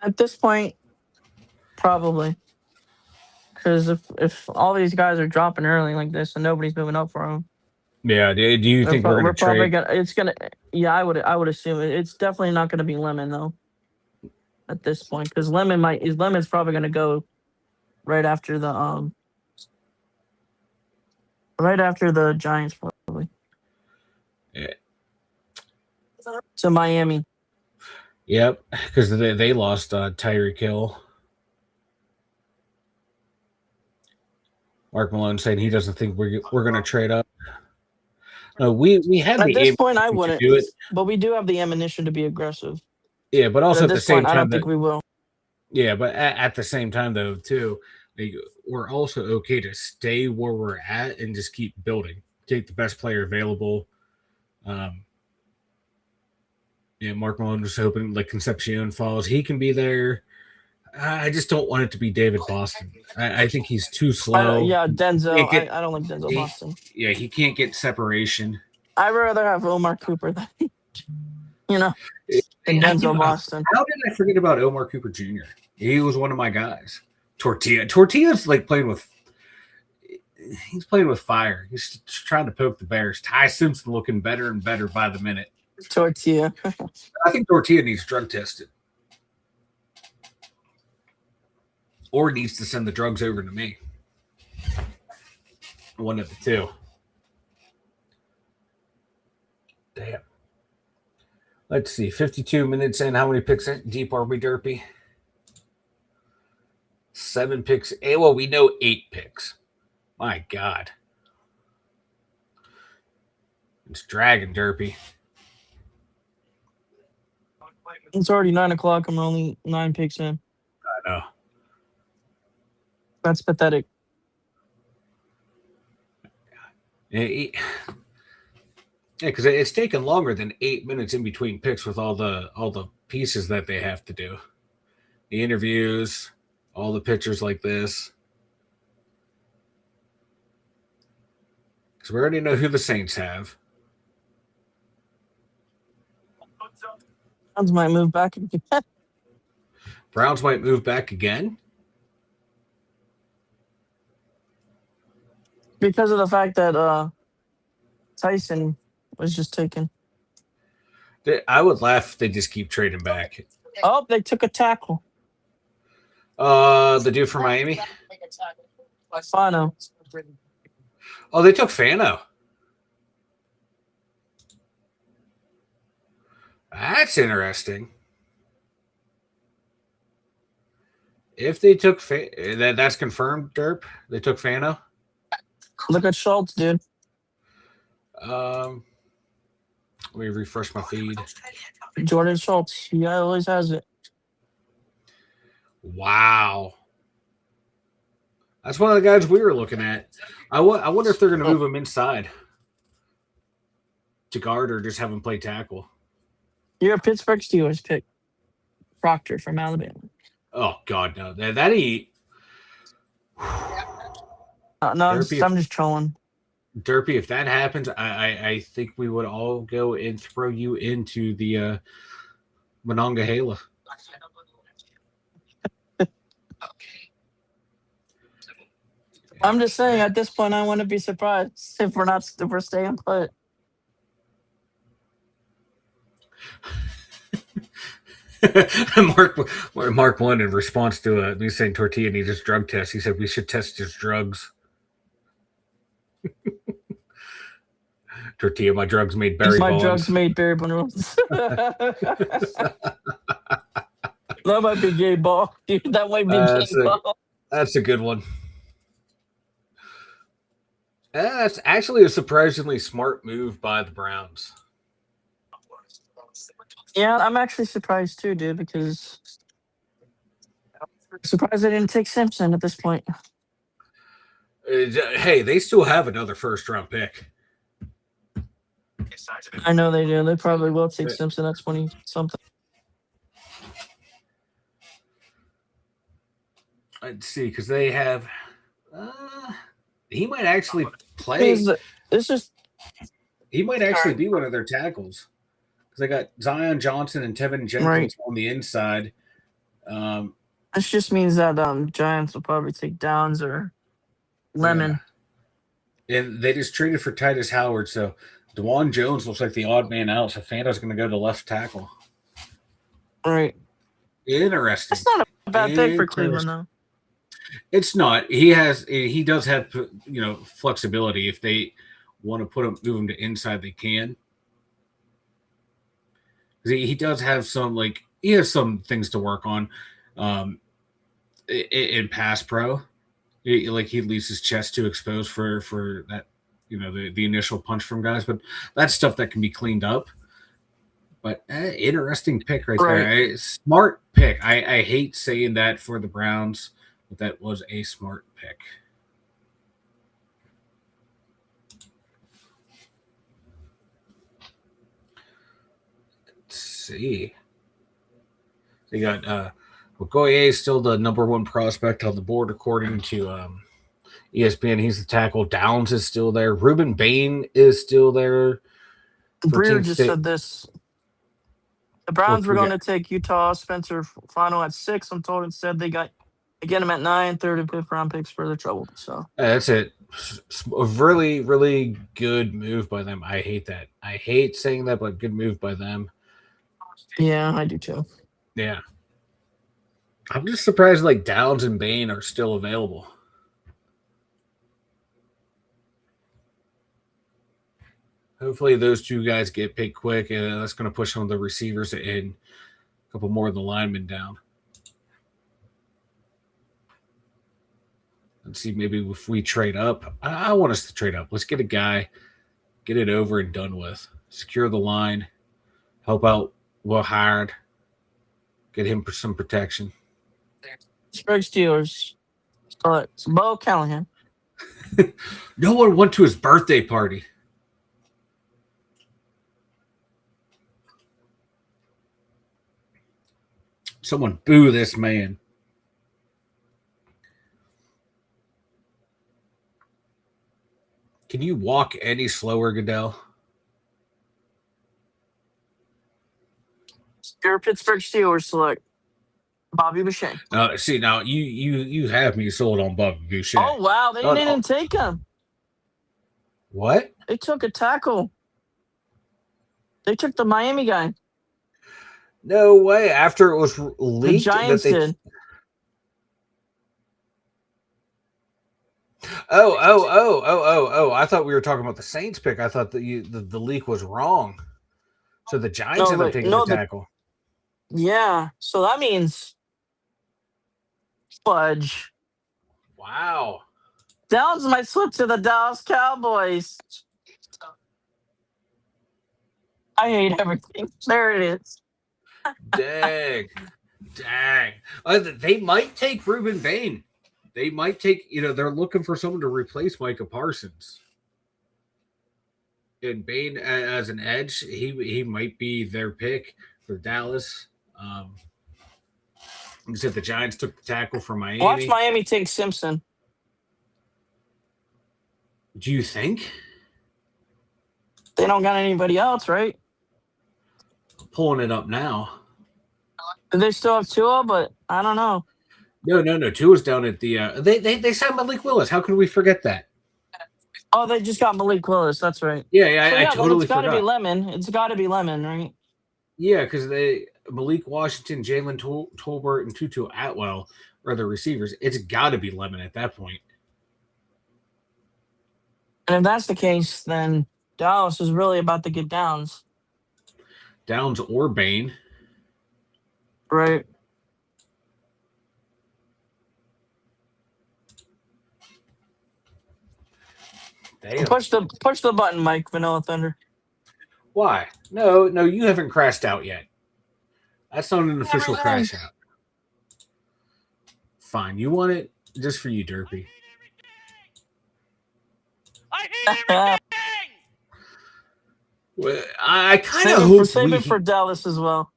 At this point, probably. Because if all these guys are dropping early like this and nobody's moving up for them, Yeah. Do you think we're going to probably trade? gonna. It's gonna. Yeah, I would assume it's definitely not gonna be Lemon though. At this point, because Lemon's probably gonna go right after the Giants probably Yeah. to Miami. Yep, because they lost Tyreek Hill. Mark Malone saying he doesn't think we're going to trade up. No, we have At the this point, I ammunition to wouldn't. do it. But we do have the ammunition to be aggressive. Yeah, but But also at at the this same point, I time don't think we will. yeah, but at the same time though too, like, we're also okay to stay where we're at and just keep building. Take the best player available. Yeah, Mark Malone was hoping like Concepcion falls. He can be there. I just don't want it to be David Boston. I think he's too slow. Yeah, Denzel. Get- I don't like Denzel Boston. Yeah, he can't get separation. I'd rather have Omar Cooper than than Denzel Boston. How did I forget about Omar Cooper Jr.? He was one of my guys. Tortilla's like playing with. He's playing with fire. He's trying to poke the Bears. Ty Simpson looking better and better by the minute. Tortilla. I think Tortilla needs drug tested. Or needs to send the drugs over to me. One of the two. Damn. Let's see. 52 minutes in. How many picks deep are we, Derpy? 7 picks. Well, we know 8 picks. My God. It's dragging, Derpy. It's already 9:00. I'm only 9 picks in. I know. That's pathetic. Yeah, because it's taken longer than 8 minutes in between picks with all the pieces that they have to do. The interviews, all the pictures like this. Because we already know who the Saints have. Browns might move back again. Browns might move back again. Because of the fact that Tyson was just taken. I would laugh if they just keep trading back. Oh, they took a tackle. The dude from Miami. Fano. Oh, they took Fano. That's interesting. If they took that's confirmed, Derp. They took Fano. Look at Schultz, dude. Let me refresh my feed. Jordan Schultz. He always has it. Wow. That's one of the guys we were looking at. I wonder if they're going to move him inside to guard or just have him play tackle. You're a Pittsburgh Steelers pick. Proctor from Alabama. Oh, God, no. That he... No, I'm just trolling. Derpy, if that happens, I think we would all go and throw you into the Monongahela. I'm just saying, at this point, I wouldn't be surprised if we're staying put. Mark won in response to me saying Tortilla needs his drug test. He said we should test his drugs. Tortilla, my drugs made Barry My Bonds. drugs made Barry Bonds. That might be gay ball, dude. That might be gay ball. That's a good one. That's actually a surprisingly smart move by the Browns. Yeah, I'm actually surprised too, dude, because I'm surprised they didn't take Simpson at this point. Hey, they still have another first-round pick. I know they do. They probably will take Simpson at 20 something. Let's see, because they have. He might actually play. It's just. He might actually be one of their tackles. Because they got Zion Johnson and Tevin Jenkins on the inside. This just means that Giants will probably take Downs or Lemon. Yeah. And they just traded for Titus Howard, so DeJuan Jones looks like the odd man out. So Fanta's going to go to left tackle. Right. Interesting. That's not a bad pick for Cleveland, though. It's not. He does have flexibility. If they want to move him to inside, they can. He does have some he has some things to work on in pass pro. He leaves his chest too exposed for that, the initial punch from guys, but that's stuff that can be cleaned up. But interesting pick right there. Smart pick. I hate saying that for the Browns, but that was a smart pick. Let's see. They got Okoye is still the number one prospect on the board according to ESPN. He's the tackle. Downs is still there. Ruben Bain is still there. Breer just said this. The Browns were going to take Utah Spencer Fano at 6. I'm told instead they get him at 9, 3rd and 5th round picks for their trouble. So that's it. A really, really good move by them. I hate that. I hate saying that, but good move by them. Yeah, I do too. Yeah. I'm just surprised Downs and Bain are still available. Hopefully those two guys get picked quick, and that's going to push some of the receivers and a couple more of the linemen down. Let's see, maybe if we trade up. I want us to trade up. Let's get a guy, get it over and done with. Secure the line, help out Will Howard, get him some protection. Pittsburgh Steelers. It's Bo Callahan. No one went to his birthday party. Someone boo this man. Can you walk any slower, Goodell? Your Pittsburgh Steelers select Bobby Boucher. See, now you have me sold on Bobby Boucher. Oh, wow. They didn't take him. What? They took a tackle. They took the Miami guy. No way. After it was leaked, the Giants did. Oh! I thought we were talking about the Saints pick. I thought that the leak was wrong. So the Giants ended up taking the tackle. Yeah. So that means fudge. Wow. Downs might slip to the Dallas Cowboys. I hate everything. There it is. Dang. They might take Ruben Bain. They might take, they're looking for someone to replace Micah Parsons. And Bain as an edge, he might be their pick for Dallas. You said the Giants took the tackle from Miami. Watch Miami take Simpson. Do you think? They don't got anybody else, right? Pulling it up now. They still have Tua, but I don't know. No. Tua's down at the. They signed Malik Willis. How could we forget that? Oh, they just got Malik Willis. That's right. Yeah. I totally forgot. It's got to be Lemon, right? Yeah, because Malik Washington, Jalen Tolbert, and Tutu Atwell are the receivers. It's got to be Lemon at that point. And if that's the case, then Dallas is really about to get Downs, Downs or Bane. right? Damn. Push the button, Mike. Vanilla Thunder. Why? No, you haven't crashed out yet. That's not an official crash out. Fine, you want it just for you, Derpy. I hate everything! Well, I kind of hope Save it for Dallas as well.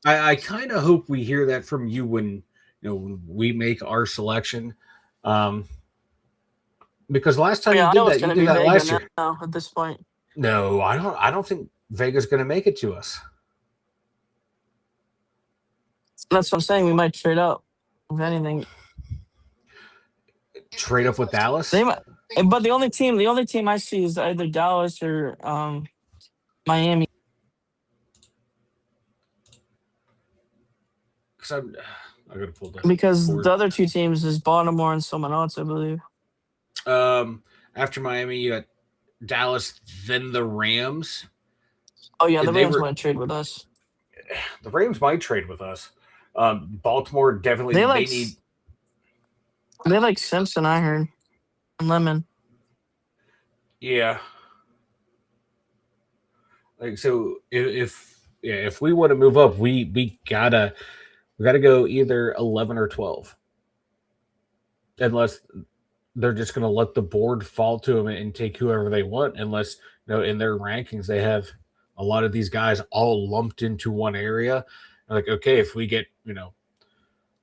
I kind of hope we hear that from you when when we make our selection, because last time Yeah, I you know did it's that, you going to did be that Vega last year. now at this point. No, I don't think Vega's going to make it to us. That's what I'm saying. We might trade up, if anything. Trade up with Dallas. They might, but the only team I see is either Dallas or Miami. Because I got to pull this Because board. the other two teams is Baltimore and someone else, I believe. After Miami, you got Dallas, then the Rams. Oh yeah, the They Rams were- might trade with us. The Rams might trade with us. Baltimore definitely They like Simpson, I heard, and Lemon. Yeah. Like so, if we want to move up, we gotta go either 11 or 12, unless they're just gonna let the board fall to them and take whoever they want. Unless in their rankings they have a lot of these guys all lumped into one area. Like, okay, if we get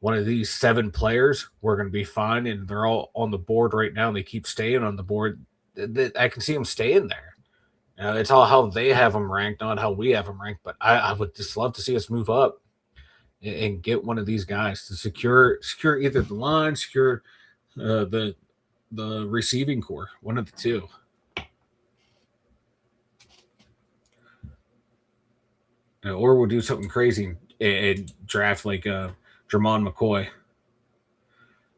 one of these 7 players, we're gonna be fine, and they're all on the board right now, and they keep staying on the board. I can see them staying there. It's all how they have them ranked, not how we have them ranked. But I would just love to see us move up and get one of these guys to secure either the line, secure the receiving core, one of the two. Or we'll do something crazy and draft like Dramon McCoy.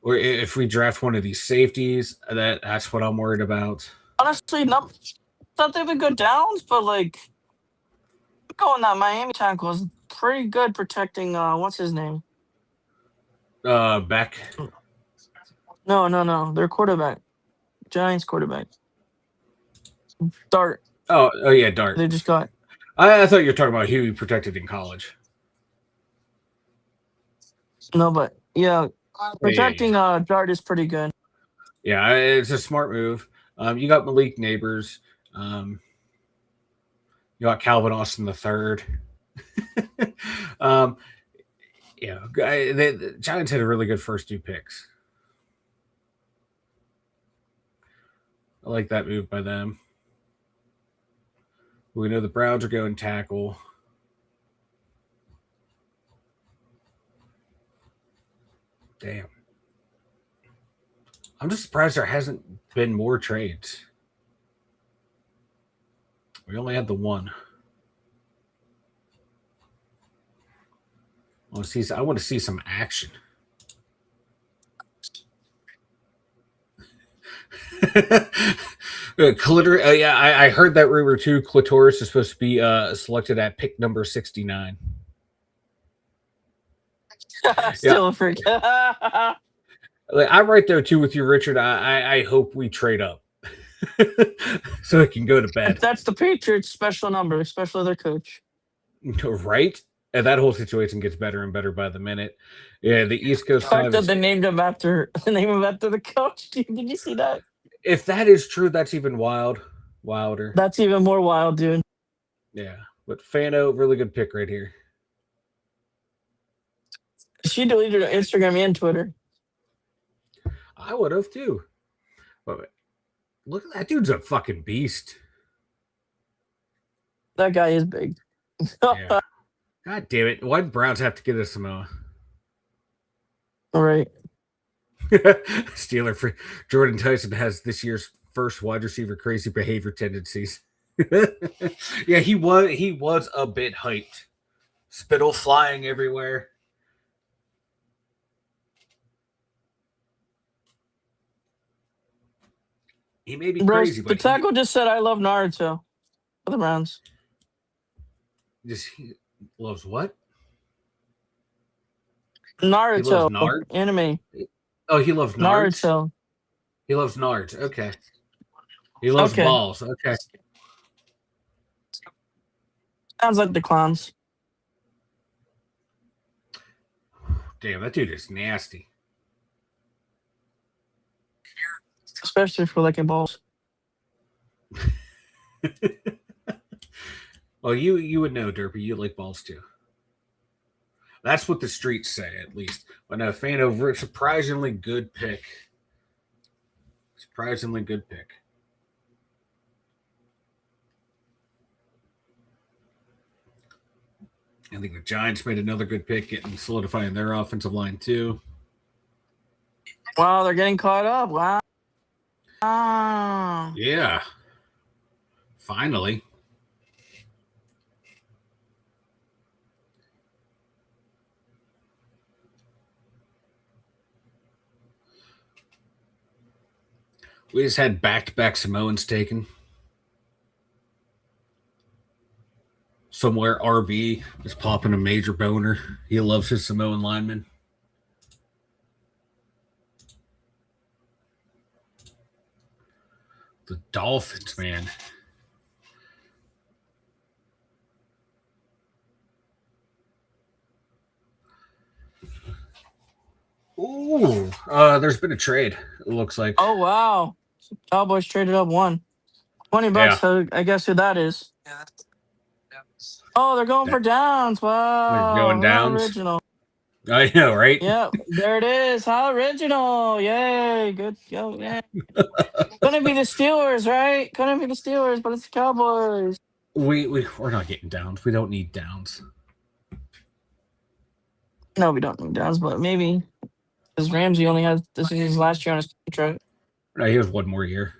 Or if we draft one of these safeties, that's what I'm worried about. Honestly, no, thought they would go Downs, but like going that Miami tackle is pretty good protecting. What's his name? Beck. No, their quarterback, Giants quarterback, Dart. Oh yeah, Dart. They just got. I thought you were talking about who he protected in college. No, but yeah, protecting Yeah. Dart is pretty good. Yeah, it's a smart move. You got Malik Neighbors. You got Calvin Austin III. The Giants had a really good first 2 picks. I like that move by them. We know the Browns are going tackle. Damn. I'm just surprised there hasn't been more trades. We only had the one. I want to see some action. I heard that rumor too. Clitoris is supposed to be selected at pick number 69. Still a freak. I'm right there too with you, Richard. I hope we trade up so it can go to bed. That's the Patriots' special number, especially their coach. Right? And that whole situation gets better and better by the minute. Yeah, the East Coast I 5. thought they named him after the coach. Did you see that? If that is true, that's even wilder. That's even more wild, dude. Yeah, but Fano, really good pick right here. She deleted her Instagram and Twitter. I would have too. But look at that dude's a fucking beast. That guy is big. Yeah. God damn it. Why did Browns have to get a Samoa? All right. Steeler for Jordan Tyson has this year's first wide receiver crazy behavior tendencies. Yeah, he was a bit hyped. Spittle flying everywhere. He may be Bro, crazy, the but he tackle just said, "I love Naruto" for the Browns. he loves what? He loves Naruto Nard. anime. Oh, he loves Nards. Naruto. He loves Nards. Okay. He loves Okay, balls. Okay. sounds like the clowns. Damn, that dude is nasty. Especially for licking balls. Well, you would know, Derpy. You like balls too. That's what the streets say, at least. But no, fan over. Surprisingly good pick. Surprisingly good pick. I think the Giants made another good pick, getting solidifying their offensive line too. Wow, they're getting caught up. Wow. Wow. Yeah. Finally. We just had back-to-back Samoans taken. Somewhere RB is popping a major boner. He loves his Samoan lineman. The Dolphins, man. Ooh, there's been a trade. It looks like. Oh wow. Cowboys traded up one. $20. Yeah. I guess who that is. Oh, they're going for downs. Wow. Going How downs. original. I know, right? Yep, there it is. How original. Yay. Good go. Yeah. Couldn't be the Steelers, right? Couldn't be the Steelers, but it's the Cowboys. We're not getting downs. We don't need downs. No, we don't need downs, but maybe because Ramsey only has this is his last year on his contract. No, he has one more year.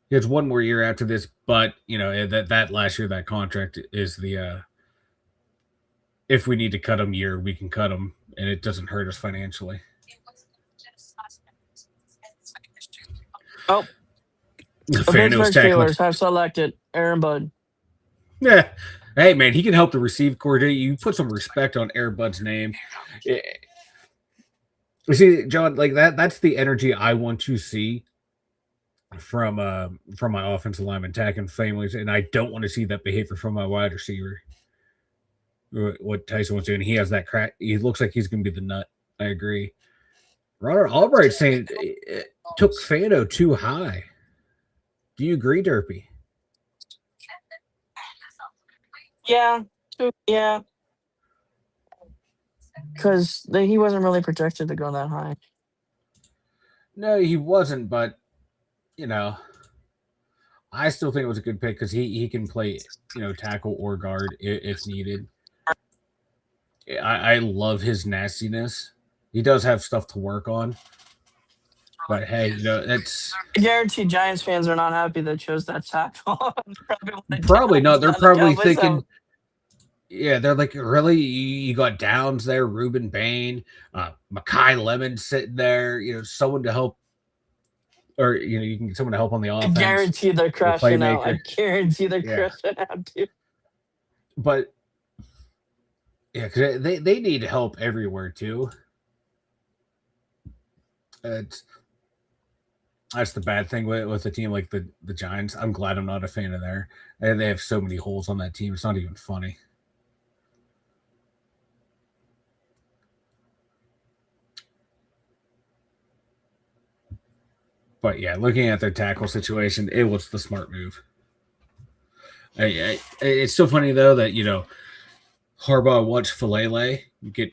He has one more year after this, but that last year, that contract is the if we need to cut him year, we can cut him, and it doesn't hurt us financially. Oh, The the fan was Pittsburgh tackling. Steelers have selected Aaron Bud. Yeah. Hey, man, he can help the receive coordinator. You put some respect on Air Bud's name. You see, John, like that's the energy I want to see from my offensive lineman attacking families, and I don't want to see that behavior from my wide receiver. What Tyson was doing, he has that crack. He looks like he's going to be the nut. I agree. Ronald Albright saying it took Fano too high. Do you agree, Derpy? Yeah, yeah. Because he wasn't really projected to go that high. No, he wasn't, but I still think it was a good pick because he can play, tackle or guard if needed. I love his nastiness. He does have stuff to work on, but hey, it's I guarantee Giants fans are not happy they chose that tackle. probably not. They're probably Cowboys thinking, out. yeah, they're like, really, you got Downs there, Reuben Bain, Makai Lemon sitting there, someone to help, or you can get someone to help on the I offense. guarantee they're crashing out. I playmaker. guarantee they're Yeah. crashing out, dude. But yeah, because they need help everywhere too. That's the bad thing with a team like the Giants. I'm glad I'm not a fan of there. And they have so many holes on that team. It's not even funny. But yeah, looking at their tackle situation, it was the smart move. It's so funny though that Harbaugh watched Falele get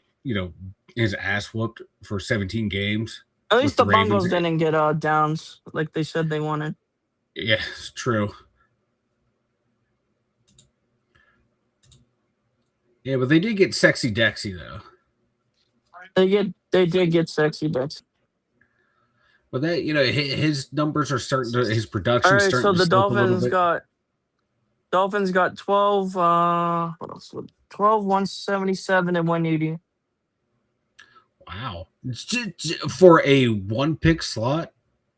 his ass whooped for 17 games. At least with the Ravens. Bengals didn't get downs like they said they wanted. Yeah, it's true. Yeah, but they did get sexy Dexy though. They did get sexy bets. But that his numbers are starting to his production. All right, starting so to the slip a little Dolphins got 12. What else? 12, 177, and 180. Wow, for a one pick slot.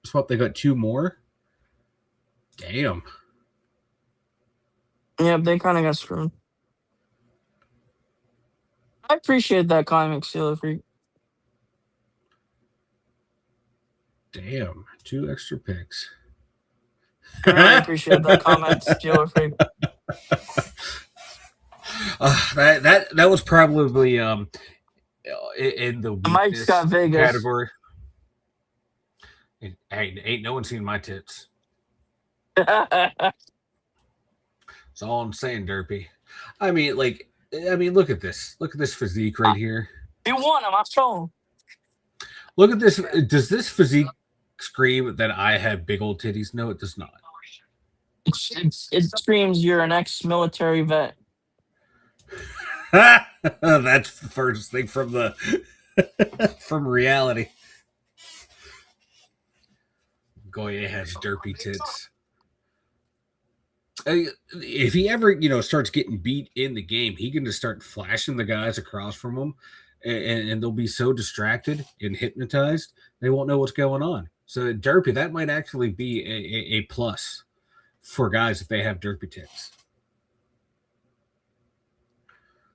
swap. They got 2 more. Damn. Yeah, they kind of got screwed. I appreciate that comic, Steeler Freak. Damn. 2 extra picks. I really appreciate that comment, Steeler Freak. That was probably in the Mike's weakness got Vegas. category. Ain't no one seen my tits. That's all I'm saying, Derpy. I mean, look at this. Look at this physique right here. You won him. I'm showing. Look at this. Does this physique scream that I have big old titties? No, it does not. It screams you're an ex-military vet. That's the first thing from the from reality. Goya has derpy tits. If he ever, starts getting beat in the game, he can just start flashing the guys across from him, and they'll be so distracted and hypnotized they won't know what's going on. So derpy, that might actually be a plus for guys if they have derpy tits.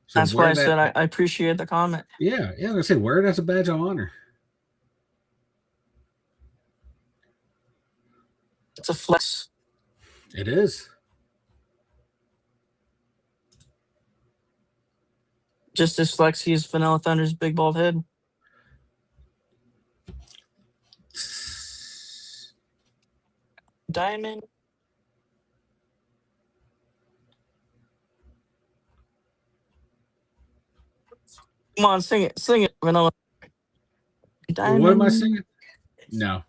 So that's why I said I appreciate the comment. Yeah, I'm gonna say wear it as a badge of honor. It's a flex. It is. Just as flexy as Vanilla Thunder's big bald head. Diamond. Come on, sing it, Vanilla. Diamond. What am I singing? No.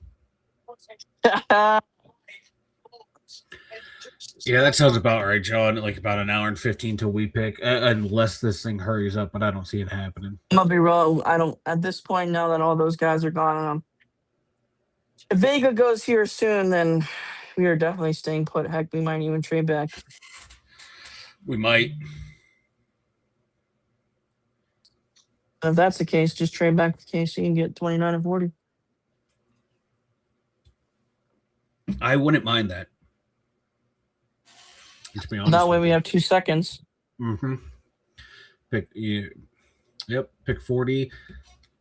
Yeah, that sounds about right, John. Like about an hour and 15 till we pick, unless this thing hurries up, but I don't see it happening. I'm gonna be real. I don't at this point now that all those guys are gone. If Vega goes here soon, then we are definitely staying put. Heck, we might even trade back. We might. If that's the case, just trade back to KC and get 29 and 40. I wouldn't mind that. To be honest, that way we have 2 seconds. Mm-hmm. Pick 40.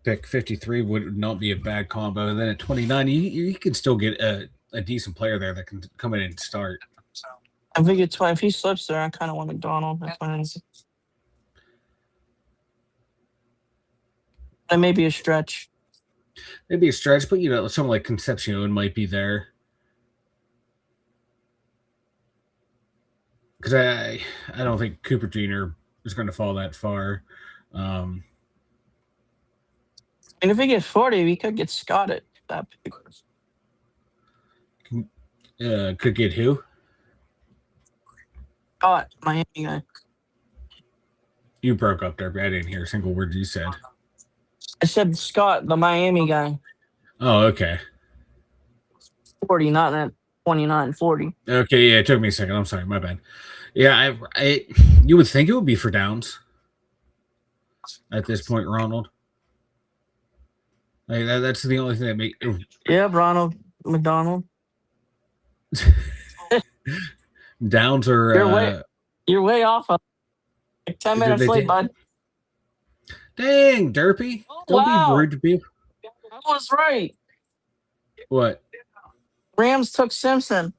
Pick 53 would not be a bad combo. And then at 29, you can still get a decent player there that can come in and start. I think it's if he slips there, I kind of want McDonald. That may be a stretch. Maybe a stretch, but someone like Concepcion might be there. Because I don't think Cooper Jr. is going to fall that far. And if we get 40, we could get Scott at that pick. Could get who? Scott, Miami guy. You broke up there, but I didn't hear a single word you said. I said Scott, the Miami guy. Oh, okay. 40, not at 29, 40. Okay, yeah, it took me a second. I'm sorry, my bad. Yeah, you would think it would be for Downs at this point, Ronald. Like that's the only thing that make. Yeah, Ronald McDonald. Downs are. You're way off. Like 10 minutes late, bud. Dang, Derpy! Don't be rude to people. I was right. What? Rams took Simpson.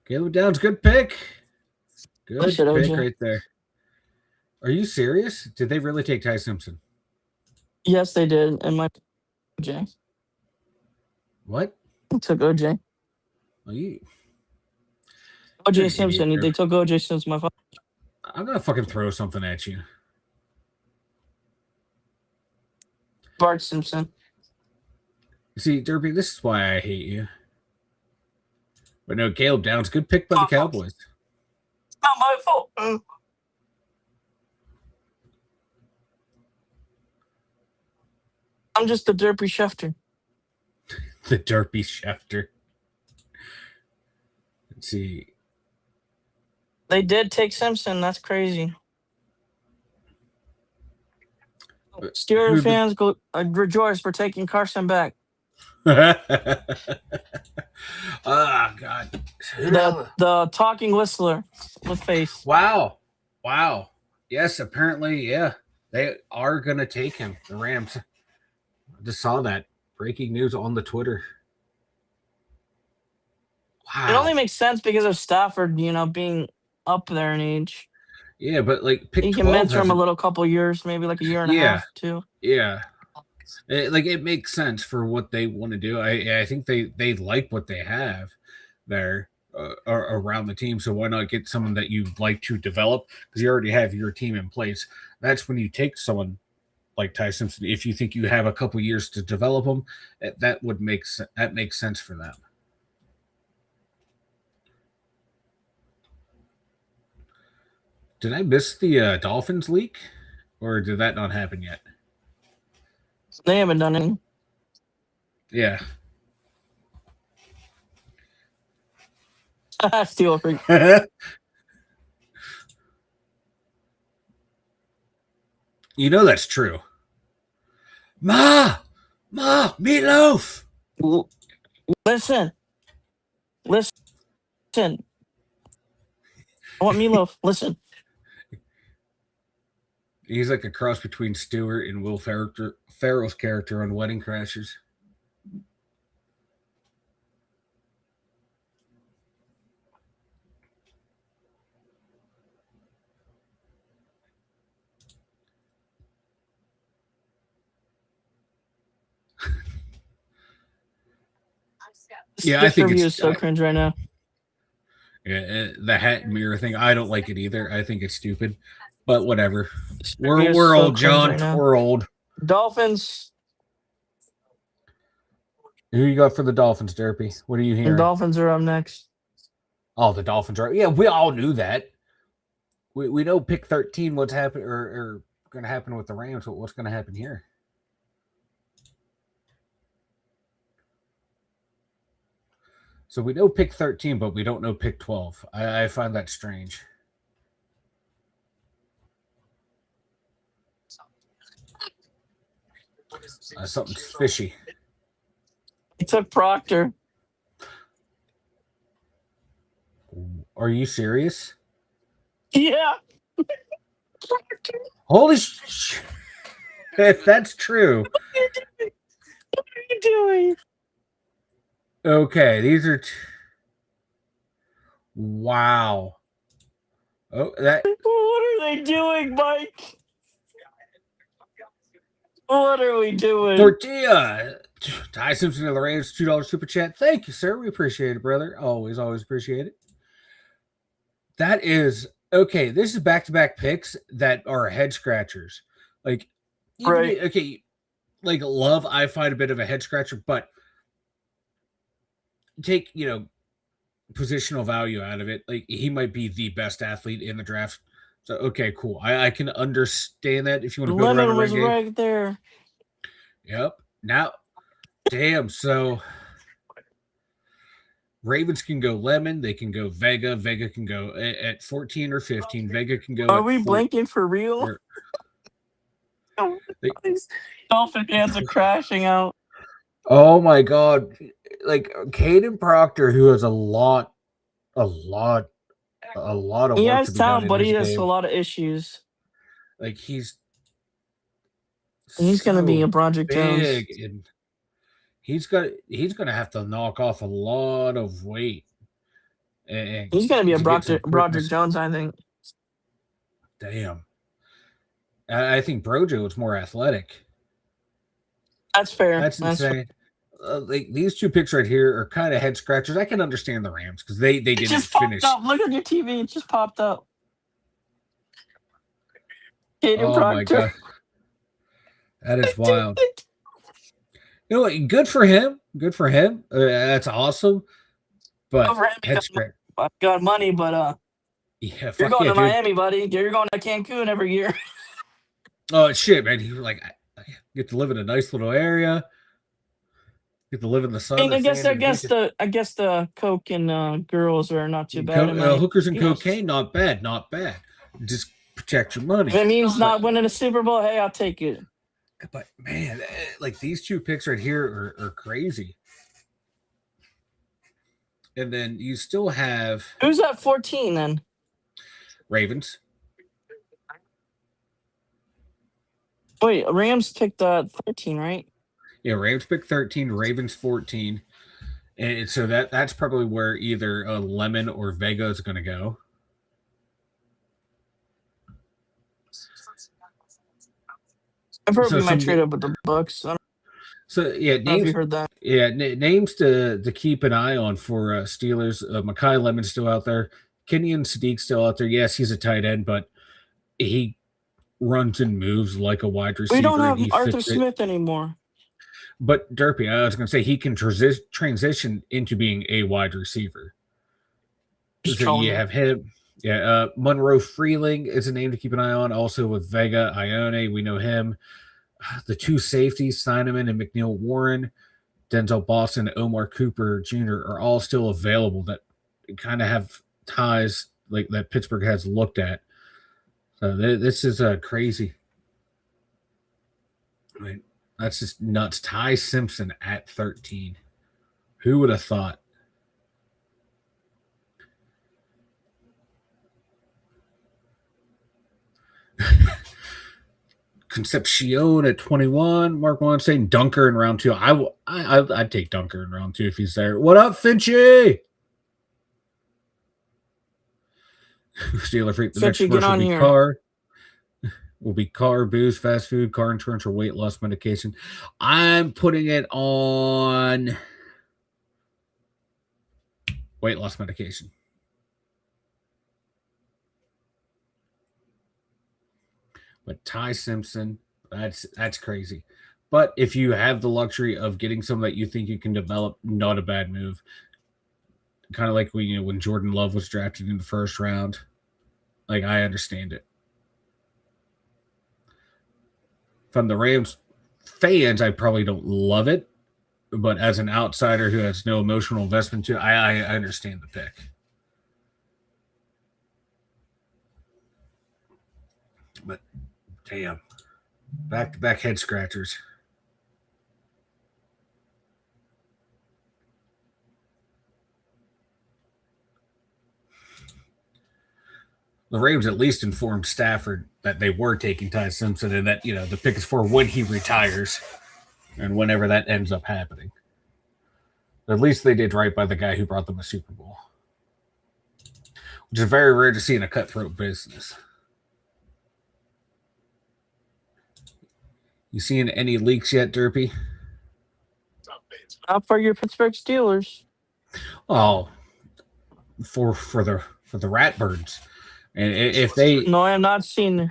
Caleb Downs, good pick. Good pick OJ. right there. Are you serious? Did they really take Ty Simpson? Yes, they did. And my OJ. What? They took OJ. OJ Simpson. They took OJ Simpson. My father. I'm gonna fucking throw something at you. Bart Simpson. See, Derpy, this is why I hate you. But no, Caleb Downs, good pick by the Cowboys. Not my fault. I'm just the derpy Schefter. The derpy Schefter. Let's see. They did take Simpson. That's crazy. Steelers fans, go rejoice for taking Carson back. Oh God. The talking whistler with face. Wow. Yes, apparently, yeah. They are gonna take him. The Rams. I just saw that. Breaking news on the Twitter. Wow. It only makes sense because of Stafford, being up there in age. Yeah, but like pick He 12 can mentor him a hasn't- little couple years, maybe like a year and a half, too. Yeah. It makes sense for what they want to do. I think they like what they have there around the team. So why not get someone that you like to develop? Because you already have your team in place. That's when you take someone like Ty Simpson. If you think you have a couple years to develop them, that makes sense for them. Did I miss the Dolphins leak, or did that not happen yet? They haven't done anything. Yeah. Steel freak. You know that's true. Ma, meatloaf. Listen. I want meatloaf. Listen. He's like a cross between Stewart and Will Ferrell's character on Wedding Crashers. Yeah, I think review it's is so cringe right now. Yeah, the hat and mirror thing. I don't like it either. I think it's stupid, but whatever. We're old, John. Right we're old. Dolphins. Who you got for the Dolphins, Derpy? What are you hearing? The Dolphins are up next. Oh, the Dolphins are. Yeah, we all knew that. We know pick 13. What's happening or going to happen with the Rams? What's going to happen here? So we know pick 13, but we don't know pick 12. I find that strange. Something's fishy. He took Proctor. Are you serious? Yeah. Holy sh! If that's true. What are you doing? Okay, these are. Wow. Oh, that. What are they doing, Mike? What are we doing? Tortilla. Ty Simpson of the Rams, $2 super chat. Thank you, sir. We appreciate it, brother. Always appreciate it. That is okay. This is back-to-back picks that are head scratchers. Like, right. Okay, like Love, I find a bit of a head scratcher, but take positional value out of it. Like, he might be the best athlete in the draft. So okay, cool. I can understand that if you want to build Lemon was right there. Yep. Now, damn. So Ravens can go Lemon. They can go Vega. Vega can go at 14 or 15. Vega can go. Are we blinking for real? Dolphin fans are crashing out. Oh my God! Like Caden Proctor, who has a lot of work. He has talent, but he has game. a lot of issues. Like he's going to be a Broderick Jones. And he's going to have to knock off a lot of weight. And he's going to be a Broderick Jones, I think. Damn. I think Brojo is more athletic. That's fair. That's insane. Like these two picks right here are kind of head scratchers. I can understand the Rams because they didn't just finish. Popped up. Look at your TV. It just popped up. Oh my God. That is wild. You know what? Good for him. Good for him. That's awesome. But head scratch. I've got money, but yeah, you're going to dude. Miami, buddy. You're going to Cancun every year. Oh shit, man! He was like, I get to live in a nice little area. Get to live in the sun. I guess the coke and girls are not too bad. Hookers and cocaine, not bad. Just protect your money. If it means not winning a Super Bowl, hey, I'll take it. But man, like these two picks right here are crazy. And then you still have Who's at 14 then? Ravens. Wait, Rams picked 13, right? Yeah, Rams pick 13, Ravens 14. And so that's probably where either Lemon or Vega is going to go. I've heard So we might some trade up with the Bucks. I don't yeah know if you names heard that. yeah names to keep an eye on for Steelers. Makai Lemon's still out there. Kenyon Sadiq's still out there. Yes, he's a tight end, but he runs and moves like a wide receiver. We don't and have he Arthur fits it. Smith anymore. But Derpy, I was going to say he can transition into being a wide receiver. Just So trolling you me. have him. Yeah, Monroe Freeling is a name to keep an eye on. Also with Vega Ione, we know him. The two safeties, Sineman and McNeil Warren, Denzel Boston, Omar Cooper Jr. are all still available that kind of have ties like that Pittsburgh has looked at. So this is crazy. I mean, that's just nuts. Ty Simpson at 13. Who would have thought? Concepcion at 21. Mark Juan saying Dunker in round 2. I'd take Dunker in round 2 if he's there. What up, Finchy? Steeler Freak. The next Finchy, get commercial will on be here. car. Will be car, booze, fast food, car insurance, or weight loss medication. I'm putting it on weight loss medication. But Ty Simpson, that's crazy. But if you have the luxury of getting someone that you think you can develop, not a bad move. Kind of like when Jordan Love was drafted in the first round. Like, I understand it. From the Rams fans, I probably don't love it. But as an outsider who has no emotional investment to it, I understand the pick. But damn, back-to-back head scratchers. The Ravens at least informed Stafford that they were taking Ty Simpson and that, the pick is for when he retires and whenever that ends up happening. At least they did right by the guy who brought them a Super Bowl, which is very rare to see in a cutthroat business. You seeing any leaks yet, Derpy? Not for your Pittsburgh Steelers. Oh, for the Ratbirds. And if they No, I have not seen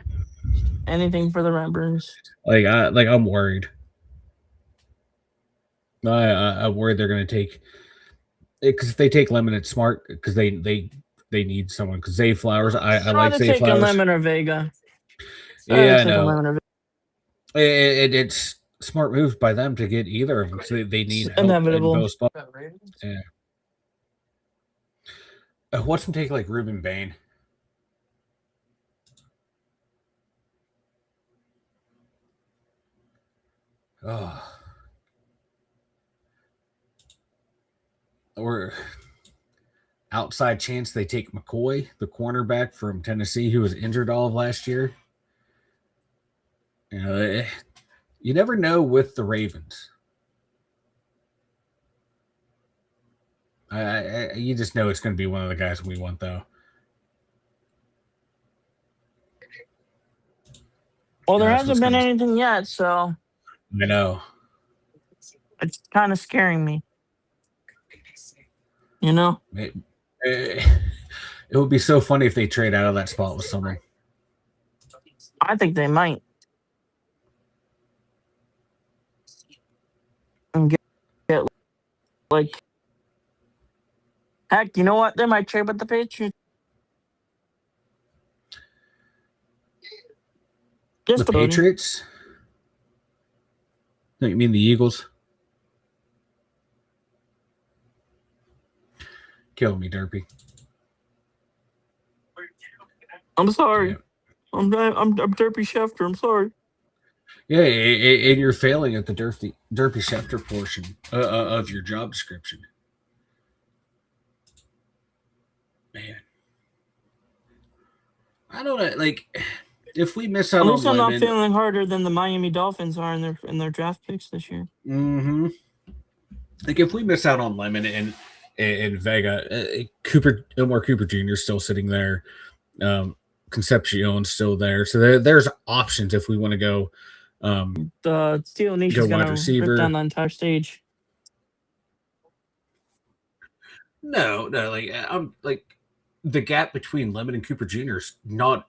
anything for the Ratbirds. I'm worried. I'm worried they're going to take because if they take Lemon, it's smart because they need someone. Because Zay Flowers, I like Zay taking Flowers. Lemon or Vega. Yeah, I know. Lemon or Vega. It's smart move by them to get either of them. So they need help Inevitable. in both spots. Yeah. Watch them take like Ruben Bain. Oh. Or outside chance they take McCoy, the cornerback from Tennessee, who was injured all of last year. You never know with the Ravens. You just know it's going to be one of the guys we want, though. Well, there hasn't been anything yet, so I know. It's kind of scaring me. It would be so funny if they trade out of that spot with someone. I think they might. And get like, heck, you know what? They might trade with the Patriots. The Patriots? No, you mean the Eagles? Kill me, Derpy. I'm sorry. Yeah. I'm Derpy Schefter. I'm sorry. Yeah, and you're failing at the derpy Schefter portion of your job description. Man, I don't know. Like, if we miss At out on least I'm not Lemon, feeling harder than the Miami Dolphins are in their draft picks this year. mm-hmm. Like if we miss out on Lemon and Vega, Elmore Cooper Jr. is still sitting there. Concepcion's still there, so there's options if we want to go. The Steel Niche Go is wide gonna rip down receiver. the entire stage. No, like I'm like the gap between Lemon and Cooper Jr. is not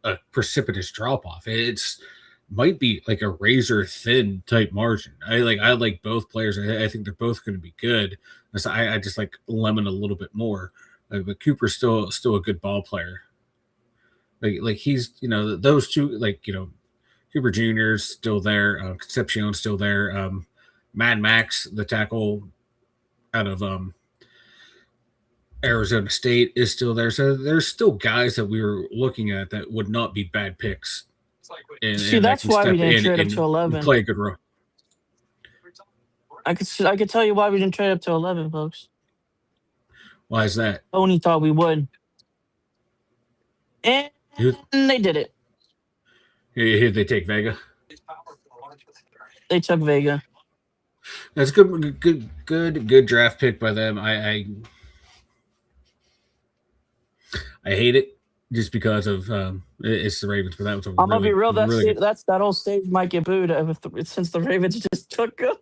a precipitous drop off. It's might be like a razor thin type margin. I like both players. I think they're both going to be good. So I just like Lemon a little bit more, but Cooper's still a good ball player. Like he's those two Cooper Jr.'s still there, Concepcion's still there, Mad Max the tackle out of Arizona State is still there. So there's still guys that we were looking at that would not be bad picks. See, And that that's can why we step didn't in trade up to and 11. play a good role. I could tell you why we didn't trade up to 11, folks. Why is that? Tony thought we would, and they did it. Here they take Vega. They took Vega. That's good draft pick by them. I hate it just because of it's the Ravens, but that was a I'm gonna be real. really That's that whole stage might get booed since the Ravens just took him.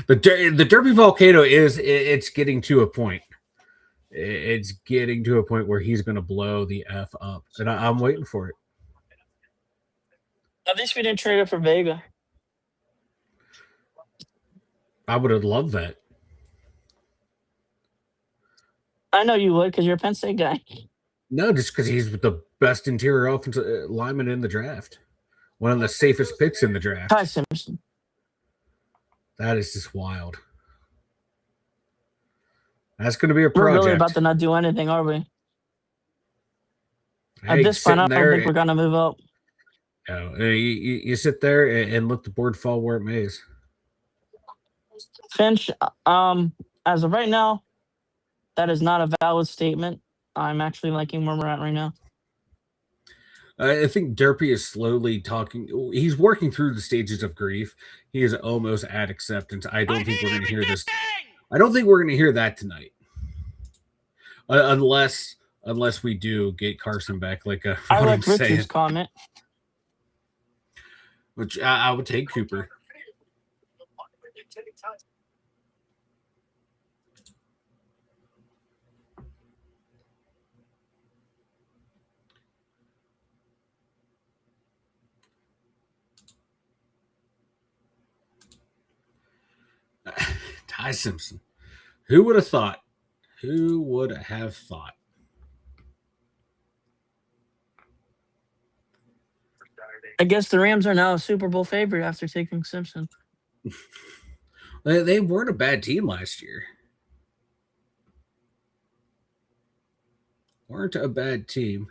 the Derby Volcano it's getting to a point. It's getting to a point where he's going to blow the F up, and I'm waiting for it. At least we didn't trade it for Vega. I would have loved that. I know you would because you're a Penn State guy. No, just because he's the best interior offensive lineman in the draft. One of the safest picks in the draft. Ty Simpson. That is just wild. That's going to be a We're project. really about to not do anything, are we? Hey, At this point, I don't think we're going to move up. You sit there and let the board fall where it may. Finch, as of right now, that is not a valid statement. I'm actually liking where we're at right now. I think Derpy is slowly talking. He's working through the stages of grief. He is almost at acceptance. I don't think we're going to hear this. I don't think we're going to hear that tonight, unless we do get Carson back. Like I like Richard's comment, which I would take Cooper. Ty Simpson. Who would have thought? Who would have thought? I guess the Rams are now a Super Bowl favorite after taking Simpson. They weren't a bad team last year. Weren't a bad team.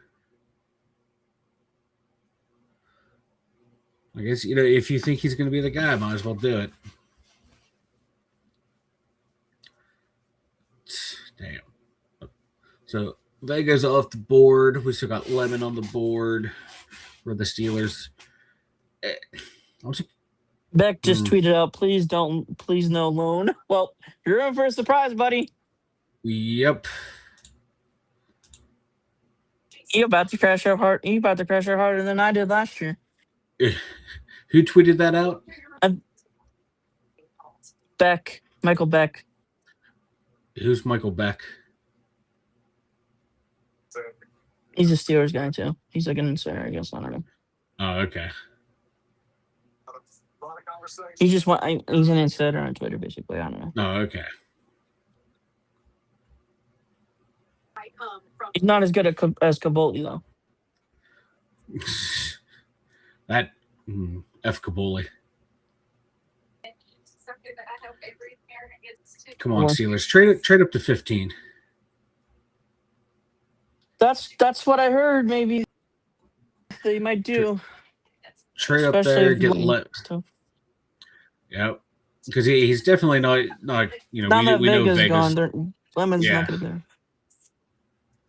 I guess, if you think he's going to be the guy, might as well do it. Damn. So Vega's off the board. We still got Lemon on the board for the Steelers. Beck just tweeted out, please no loan. Well, you're in for a surprise, buddy. Yep. You about to crash out harder than I did last year. Who tweeted that out? Beck. Michael Beck. Who's Michael Beck? He's a Steelers guy, too. He's like an insider, I guess. I don't know. Oh, okay. He's an insider on Twitter, basically. I don't know. Oh, okay. He's not as good as Kaboli, though. That F. Kaboli. Come on, Steelers. Trade up to 15. That's what I heard, maybe. They might do. Trade up Especially there, if get Wayne let. stuff. Yep, because he's definitely not. You know, Now that we know Vega's Vegas. gone, Lemon's Yeah. not going to be there.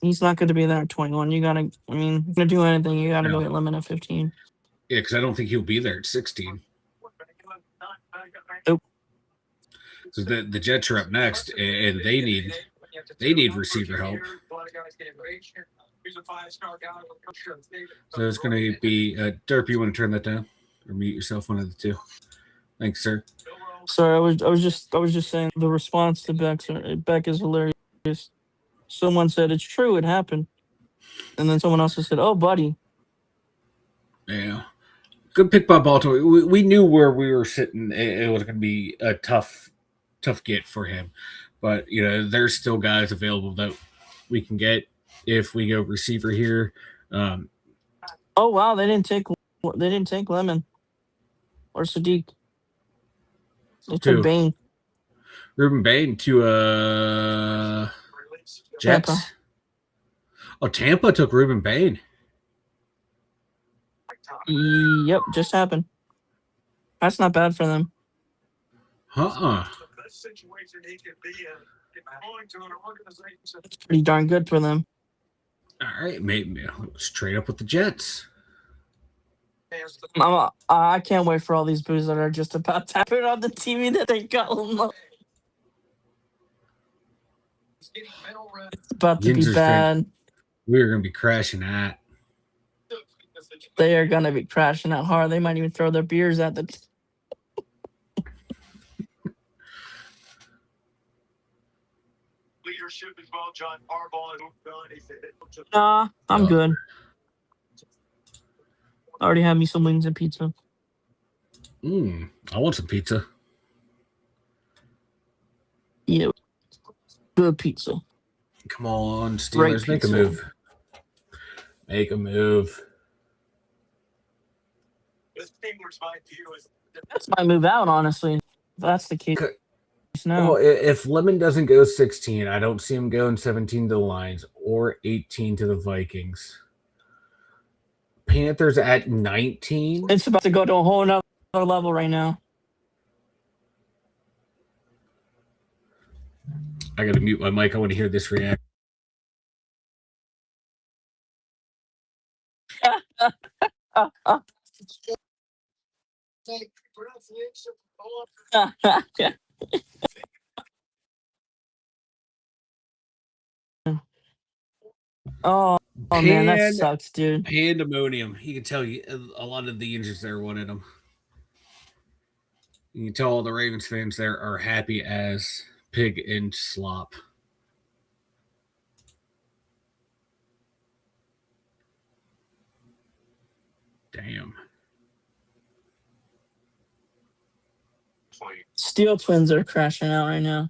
He's not going to be there at 21. You got to, I mean, if you're going to do anything, you got to No. go get Lemon at 15. Yeah, because I don't think he'll be there at 16. Nope. So the Jets are up next, and they need receiver help. So it's going to be Derp. You want to turn that down or mute yourself? One of the two. Thanks, sir. Sorry, I was just saying the response to Beck is hilarious. Someone said it's true, it happened, and then someone else said, "Oh, buddy." Yeah, good pick by Baltimore. We knew where we were sitting. It was going to be a tough get for him, but you know there's still guys available that we can get if we go receiver here. Oh wow, they didn't take Lemon or Sadiq. They took Who? Bain. Ruben Bain to Jets. Tampa. Oh, Tampa took Ruben Bain. Yep, just happened. That's not bad for them. It's pretty darn good for them. All right, maybe let's trade up with the Jets. I can't wait for all these boos that are just about to happen on the TV that they got. It's about to be Yinzers bad. We're going to be crashing that. They are going to be crashing out hard. They might even throw their beers at the... Leadership as well, John Harbaugh. Nah, I'm good. I already had me some wings and pizza. I want some pizza. Yeah, good pizza. Come on, Steelers, make a move. Make a move. That's my move out, honestly. If that's the case now. Well, if Lemon doesn't go 16, I don't see him going 17 to the Lions or 18 to the Vikings. Panthers at 19. It's about to go to a whole nother level right now. I got to mute my mic. I want to hear this react. Oh man, that sucks, dude. Pandemonium. You can tell a lot of the injuries there wanted them. You can tell all the Ravens fans there are happy as pig in slop. Damn. Steel Twins are crashing out right now.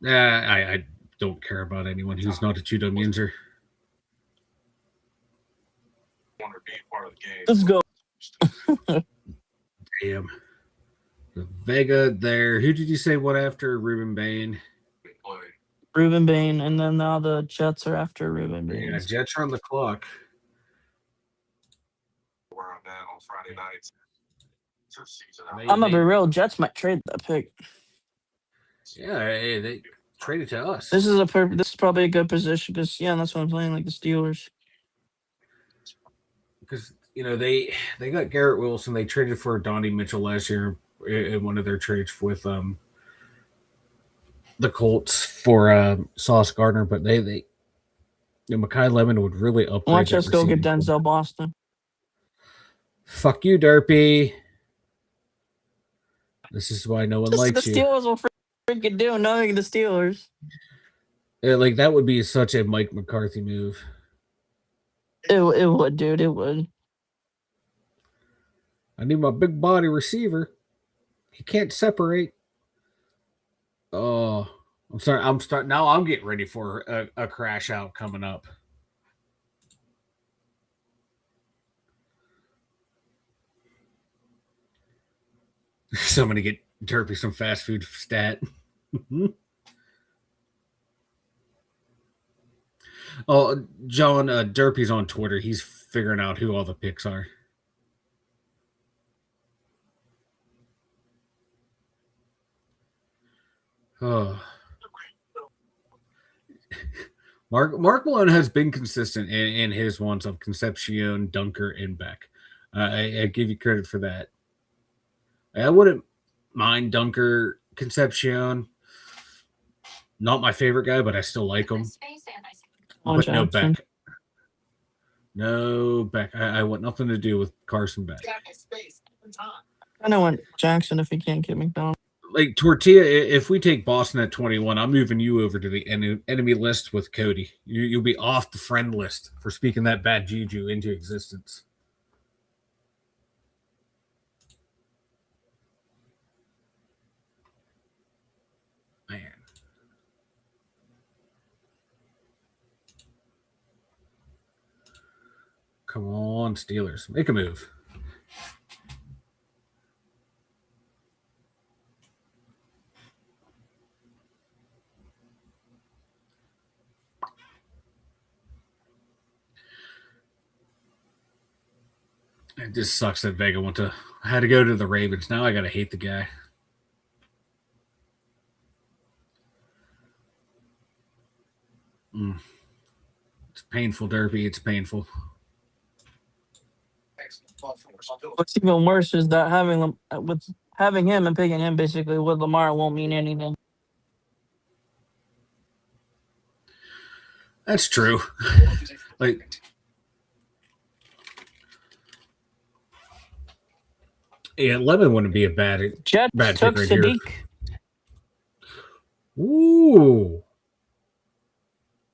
I don't care about anyone who's not a Dum Yinzer. Let's go. Damn. The Vega there. Who did you say what after? Ruben Bain. Ruben Bain, and then now the Jets are after Ruben Bain. Yeah, Jets are on the clock. We're on that on Friday nights. I'm gonna be real. Jets might trade that pick. Yeah, they traded to us. This is probably a good position because that's what I'm playing, like the Steelers. Because you know they got Garrett Wilson. They traded for Donnie Mitchell last year in one of their trades with the Colts for Sauce Gardner, but they Mekhi Lemon would really upgrade. Watch us go get Denzel Boston. Fuck you, Derpy. This is why no one likes you. The Steelers will freaking do, knowing the Steelers. Like that would be such a Mike McCarthy move. It would, dude. It would. I need my big body receiver. He can't separate. Oh, I'm sorry. Now. I'm getting ready for a crash out coming up. Somebody get Derpy some fast food stat. Oh, John, Derpy's on Twitter. He's figuring out who all the picks are. Oh. Mark Malone has been consistent in his ones of Concepcion, Dunker, and Beck. I give you credit for that. I wouldn't mind Dunker, Concepcion. Not my favorite guy, but I still like him. But no Beck. No Beck. I want nothing to do with Carson Beck. I don't want Jackson if he can't get McDonald. Like Tortilla, if we take Boston at 21, I'm moving you over to the enemy list with Cody. You'll be off the friend list for speaking that bad juju into existence. Man. Come on, Steelers. Make a move. It just sucks that Vega had to go to the Ravens. Now I gotta hate the guy. It's painful, Derpy. It's painful. What's even worse is that having him and picking him basically with Lamar won't mean anything. That's true. Like, yeah, Lemon wouldn't be a bad Jets bad took pick right Sadiq. Here. Ooh,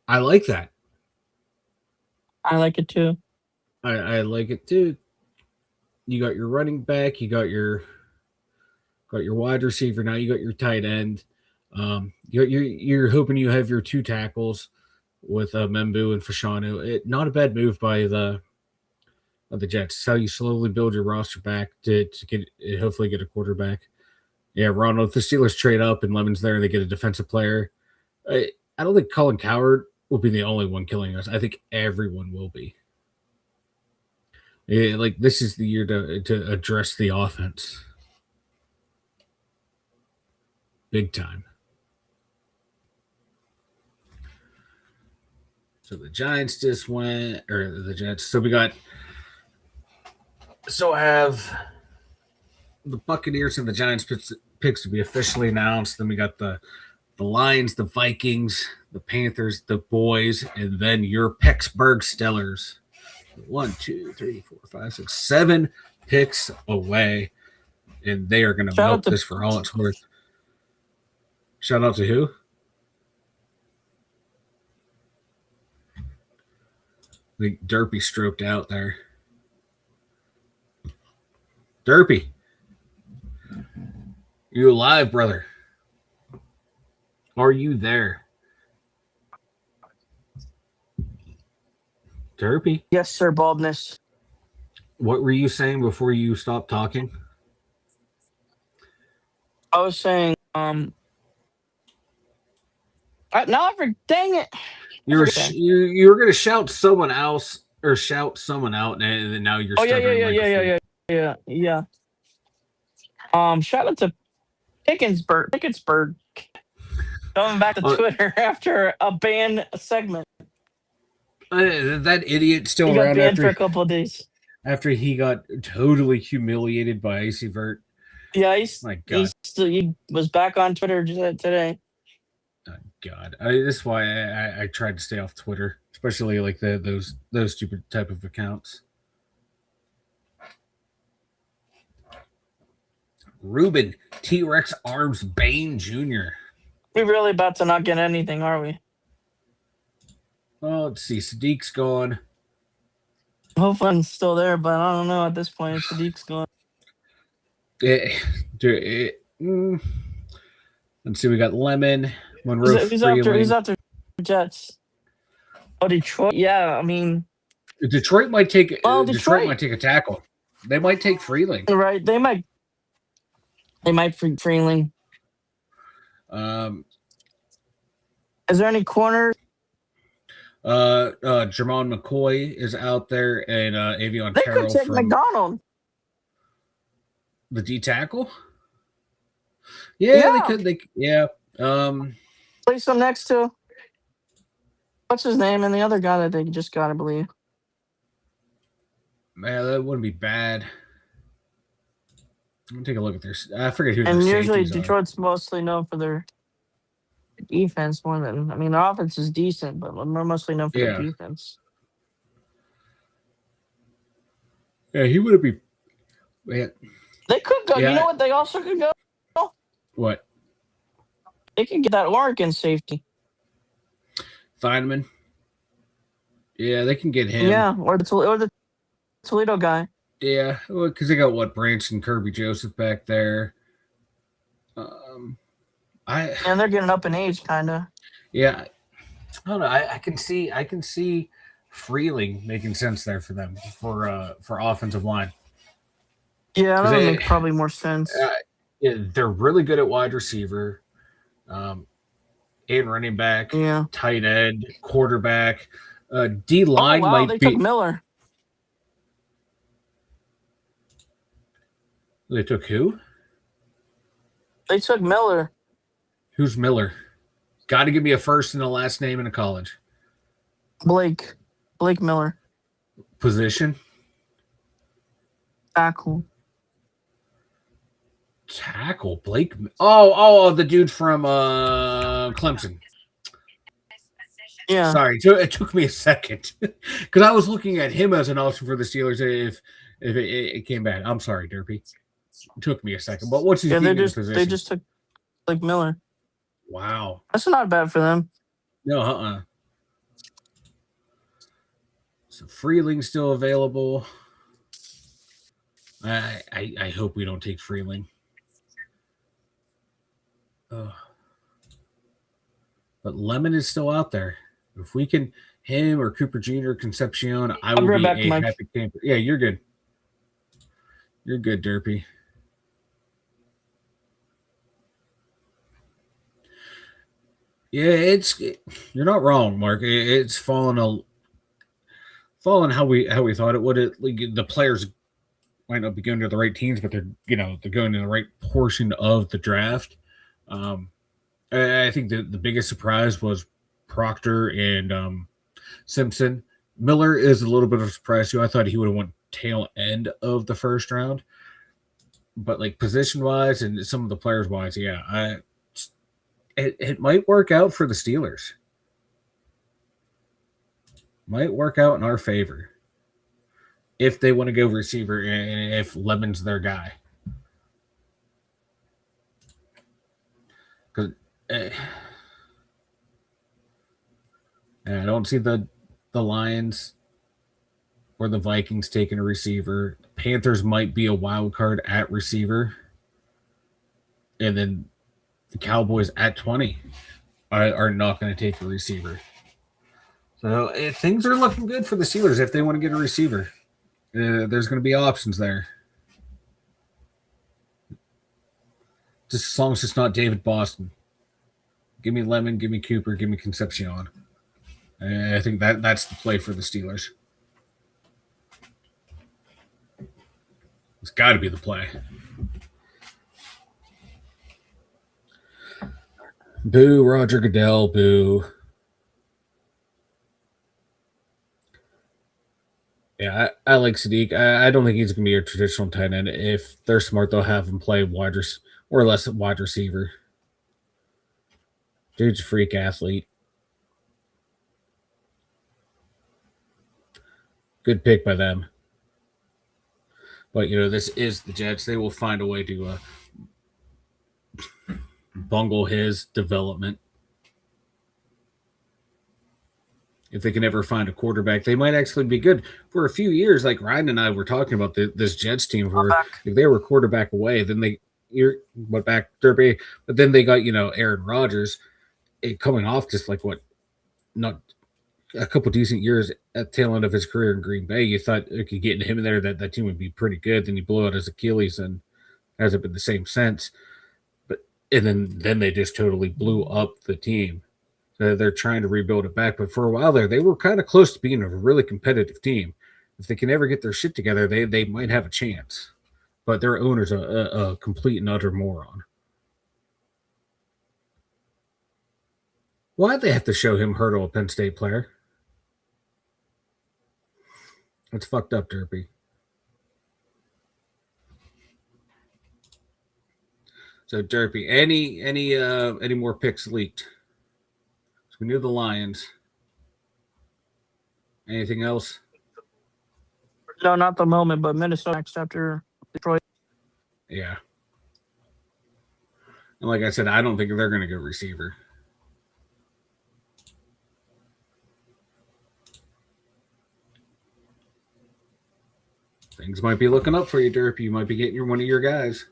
I like that. I like it too. I like it too. You got your running back. You got your wide receiver. Now you got your tight end. You're hoping you have your two tackles with Membu and Fashanu. Not a bad move by the Jets. It's how you slowly build your roster back to get hopefully get a quarterback. Yeah, Ronald. If the Steelers trade up and Lemon's there, they get a defensive player. I don't think Colin Cowherd will be the only one killing us. I think everyone will be. Yeah, like this is the year to address the offense, big time. So the Giants just went, or the Jets. So I have the Buccaneers and the Giants picks to be officially announced. Then we got the Lions, the Vikings, the Panthers, the Boys, and then your Pittsburgh Steelers. 1, 2, 3, 4, 5, 6, 7 picks away, and they are going to milk this for all it's worth. Shout out to who? I think Derpy stroked out there. Derpy, you alive, brother? Are you there? Derpy? Yes, sir, baldness. What were you saying before you stopped talking? I was saying, now dang it. You were going to shout someone else or shout someone out, and then now you're stuttering. Yeah. Shout out to Pickensburg. Coming back to Twitter after a ban segment. That idiot still he around got banned for a couple of days after he got totally humiliated by Icy Vert. Yeah, he was back on Twitter today. Oh, God, this is why I tried to stay off Twitter, especially like those stupid type of accounts. Ruben T-Rex Arms Bane Jr. We're really about to not get anything, are we? Well, let's see. Sadiq's gone. Hopefully I'm still there, but I don't know at this point. Sadiq's gone. Let's see. We got Lemon, Monroe. Who's after Jets? Oh, Detroit. Yeah, I mean, Detroit might take. Detroit might take a tackle. They might take Freeling. Right. They might Freeling. Is there any corners? Jermon McCoy is out there, and Avion They could Carroll take from McDonald. the D tackle. Yeah, they Yeah. could. Place him next to what's his name and the other guy that they just got, I believe. Man, that wouldn't be bad. Let me take a look at their. I forget who. And their usually safeties are. Detroit's mostly known for their defense more than, I mean, their offense is decent, but we're mostly known for their defense. Yeah, he would be. Man. They could go. Yeah. You know what? They also could go. What? They could get that Oregon safety. Feynman. Yeah, they can get him. Yeah, or the Toledo guy. Yeah, because they got what, Branson, Kirby Joseph back there. And they're getting up in age, kind of. Yeah, I don't know. I can see Freeling making sense there for them for offensive line. Yeah, that would make probably more sense. Yeah, they're really good at wide receiver, and running back, tight end, quarterback. D line might they be. took Miller. They took who? They took Miller. Who's Miller? Got to give me a first and a last name in a college. Blake Miller. Position? Tackle. Blake. Oh, the dude from Clemson. Yeah. Sorry, it took me a second because I was looking at him as an option for the Steelers if it came back. I'm sorry, Derpy. It took me a second. But what's his position? They just took Blake Miller. Wow. That's not bad for them. No, So Freeling's still available. I hope we don't take Freeling. But Lemon is still out there. If we can, him or Cooper Jr., Concepcion, I will be a happy camper. Yeah, you're good. You're good, Derpy. Yeah, you're not wrong, Mark. It's fallen how we thought it would. The players might not be going to the right teams, but they're going to the right portion of the draft. I think the biggest surprise was Proctor and Simpson. Miller is a little bit of a surprise too. I thought he would have went tail end of the first round, but like position wise and some of the players wise, it might work out for the Steelers. Might work out in our favor if they want to go receiver and if Lemon's their guy. Because I don't see the Lions or the Vikings taking a receiver. Panthers might be a wild card at receiver. And then the Cowboys at 20 are not going to take a receiver. So things are looking good for the Steelers if they want to get a receiver. There's going to be options there. Just as long as it's not David Boston. Give me Lemon, give me Cooper, give me Concepcion. I think that's the play for the Steelers. It's got to be the play. Boo, Roger Goodell, boo. Yeah, I like Sadiq. I don't think he's going to be a traditional tight end. If they're smart, they'll have him play wide receiver. Dude's a freak athlete. Good pick by them. But, this is the Jets. They will find a way to bungle his development. If they can ever find a quarterback, they might actually be good. For a few years, like Ryan and I were talking about this Jets team, where if they were quarterback away, then they went back Derby, but then they got Aaron Rodgers coming off just not a couple decent years at the tail end of his career in Green Bay. You thought getting him in there that team would be pretty good. Then he blew out his Achilles and hasn't been the same since. And then they just totally blew up the team. They're trying to rebuild it back. But for a while there, they were kind of close to being a really competitive team. If they can ever get their shit together, they might have a chance. But their owner's a complete and utter moron. Why'd they have to show him hurdle a Penn State player? That's fucked up, Derpy. So Derpy, any more picks leaked? So we knew the Lions. Anything else? No, not the moment, but Minnesota next after Detroit. Yeah. And like I said, I don't think they're going to go receiver. Things might be looking up for you, Derp. You might be getting one of your guys.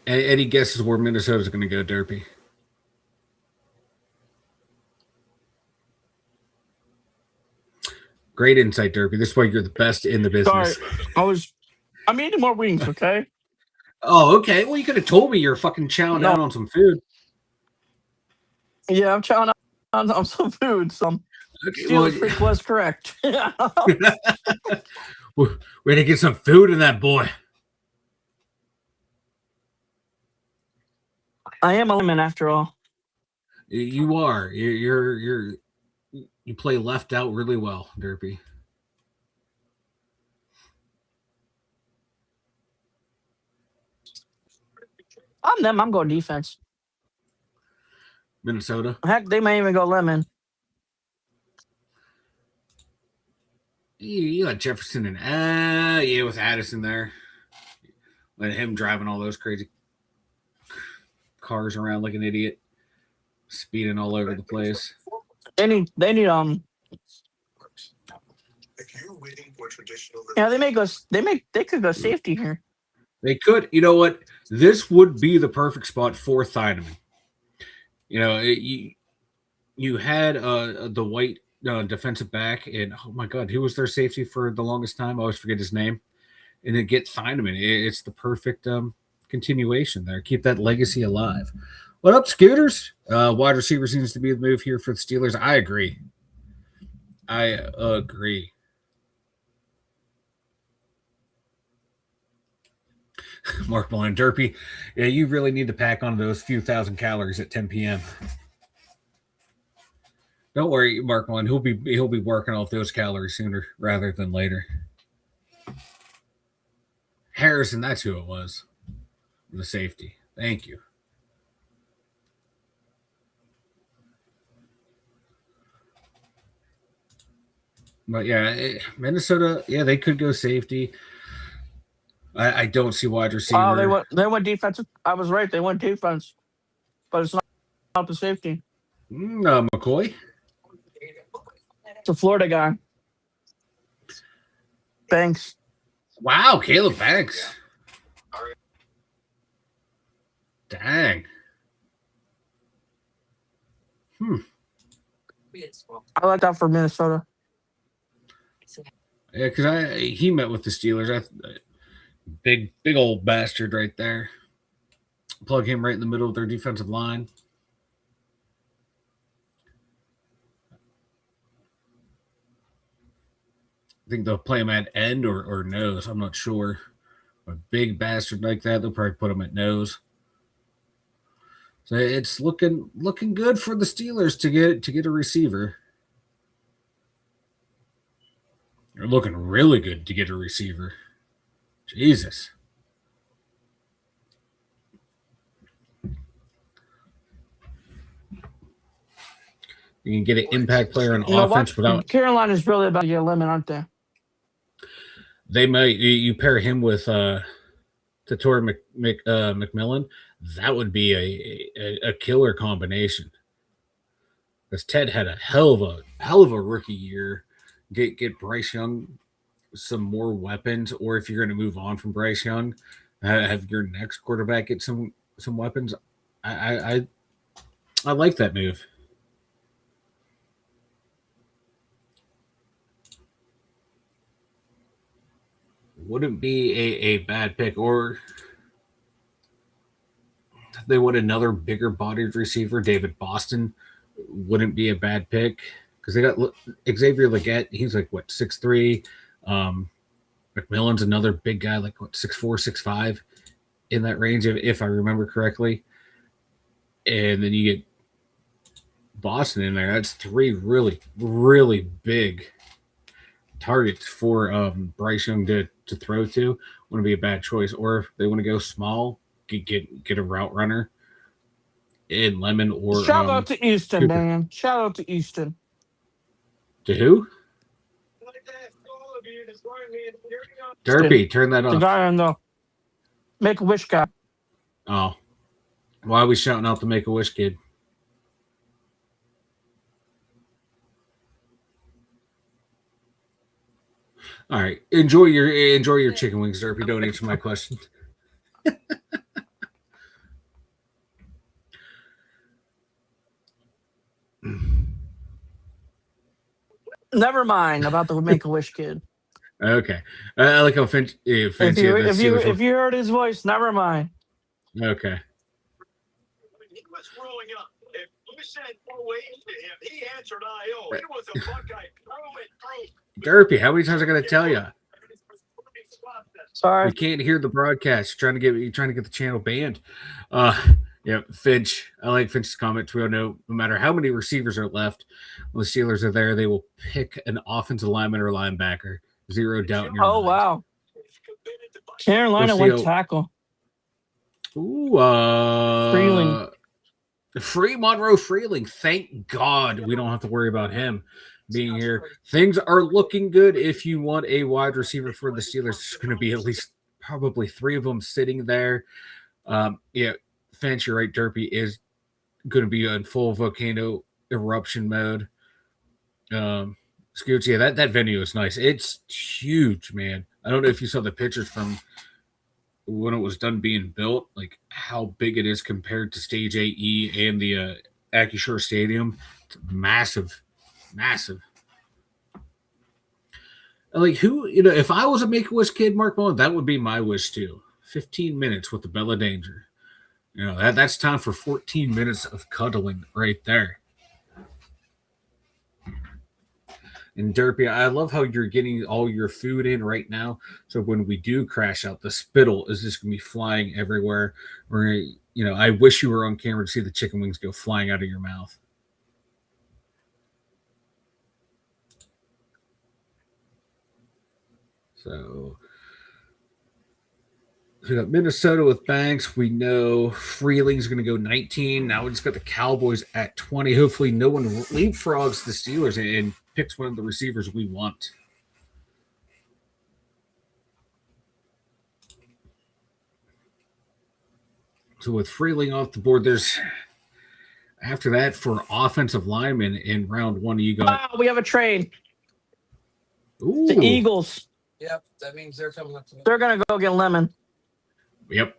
Any guesses where Minnesota's going to go, Derpy? Great insight, Derpy. This is why you're the best in the business. Sorry, I'm eating more wings, okay? Oh, okay. Well, you could have told me you're fucking chowing down on some food. Yeah, I'm chowing on some food. Some Steelers freak was correct. We're gonna get some food in that boy. I am a lemon after all. You are. You play left out really well, Derpy. I'm them. I'm going defense. Minnesota. Heck, they may even go lemon. You got Jefferson and yeah, with Addison there. Let him driving all those crazy cars around like an idiot, speeding all over the place. They need If you're waiting for traditional, yeah, they could go safety here. They could. You know what? This would be the perfect spot for Thieneman. You know, you had the white defensive back, and oh my God, who was their safety for the longest time? I always forget his name. And then get Thieneman. It's the perfect continuation there. Keep that legacy alive. What up, Scooters? Wide receiver seems to be the move here for the Steelers. I agree. Mark Malone, Derpy. Yeah, you really need to pack on those few thousand calories at 10 p.m. Don't worry, Mark Malone. He'll be working off those calories sooner rather than later. Harrison, that's who it was. The safety. Thank you. But yeah, Minnesota, yeah, they could go safety. I don't see wide receiver. Oh, they went defensive. I was right. They went defense, but it's not the safety. McCoy. It's a Florida guy. Banks. Wow, Caleb Banks. Dang. I like that for Minnesota. Yeah, because he met with the Steelers. Big old bastard right there. Plug him right in the middle of their defensive line. I think they'll play him at end or nose. I'm not sure. A big bastard like that, they'll probably put him at nose. So it's looking good for the Steelers to get a receiver. They're looking really good to get a receiver. Jesus. You can get an impact player on offense without. Carolina is really about to get a lemon, aren't they? They might. You pair him with Tatori McMillan. That would be a killer combination. Because Ted had a hell of a rookie year. Get Bryce Young some more weapons, or if you're going to move on from Bryce Young, have your next quarterback get some weapons. I like that move. wouldn't be a bad pick. Or they want another bigger bodied receiver. David Boston wouldn't be a bad pick because they got Xavier Legette. He's like what 6'3". McMillan's another big guy, like what 6'4", 6'5", in that range, if I remember correctly. And then you get Boston in there. That's three really, really big targets for Bryce Young to throw to. Wouldn't be a bad choice. Or if they want to go small, get a route runner in Lemon or Shout out to Easton, Cooper. man. Shout out to Easton. To who? Derpy, turn that The off. guy on the Make-A-Wish guy. Oh. Why are we shouting out the Make-A-Wish kid? All right. Enjoy your chicken wings, Derpy. Don't answer my question. Never mind about the Make-A-Wish kid. Okay. I like how Finch. If you heard his voice, never mind. Okay. He was growing up. If you said OH to him, he answered IO. It was a Buckeye through and through. Derpy, how many times I gotta tell you? Sorry. You can't hear the broadcast. You're trying to get the channel banned. Yeah, Finch. I like Finch's comment. We all know no matter how many receivers are left, when the Steelers are there, they will pick an offensive lineman or linebacker. Zero doubt in your mind. Wow. Carolina went tackle. Ooh, Freeling. Monroe Freeling. Thank God we don't have to worry about him being here. Things are looking good. If you want a wide receiver for the Steelers, there's going to be at least probably 3 of them sitting there. Yeah, Finch, you're right. Derpy is going to be in full volcano eruption mode. Scoots, yeah, that venue is nice. It's huge, man. I don't know if you saw the pictures from when it was done being built, like how big it is compared to Stage AE and the AccuSure Stadium. It's massive, massive. Like who, if I was a Make-A-Wish kid, Mark Mullen, that would be my wish too. 15 minutes with the Bella Danger. That's time for 14 minutes of cuddling right there. And Derpy, I love how you're getting all your food in right now. So when we do crash out, the spittle is just going to be flying everywhere. I wish you were on camera to see the chicken wings go flying out of your mouth. So we got Minnesota with Banks. We know Freeling's going to go 19. Now we just got the Cowboys at 20. Hopefully no one leapfrogs the Steelers and picks one of the receivers we want. So with Freeling off the board, after that for offensive linemen in round 1, you got. We have a trade. Ooh. The Eagles. Yep, that means they're coming up to me. They're going to go get Lemon. Yep.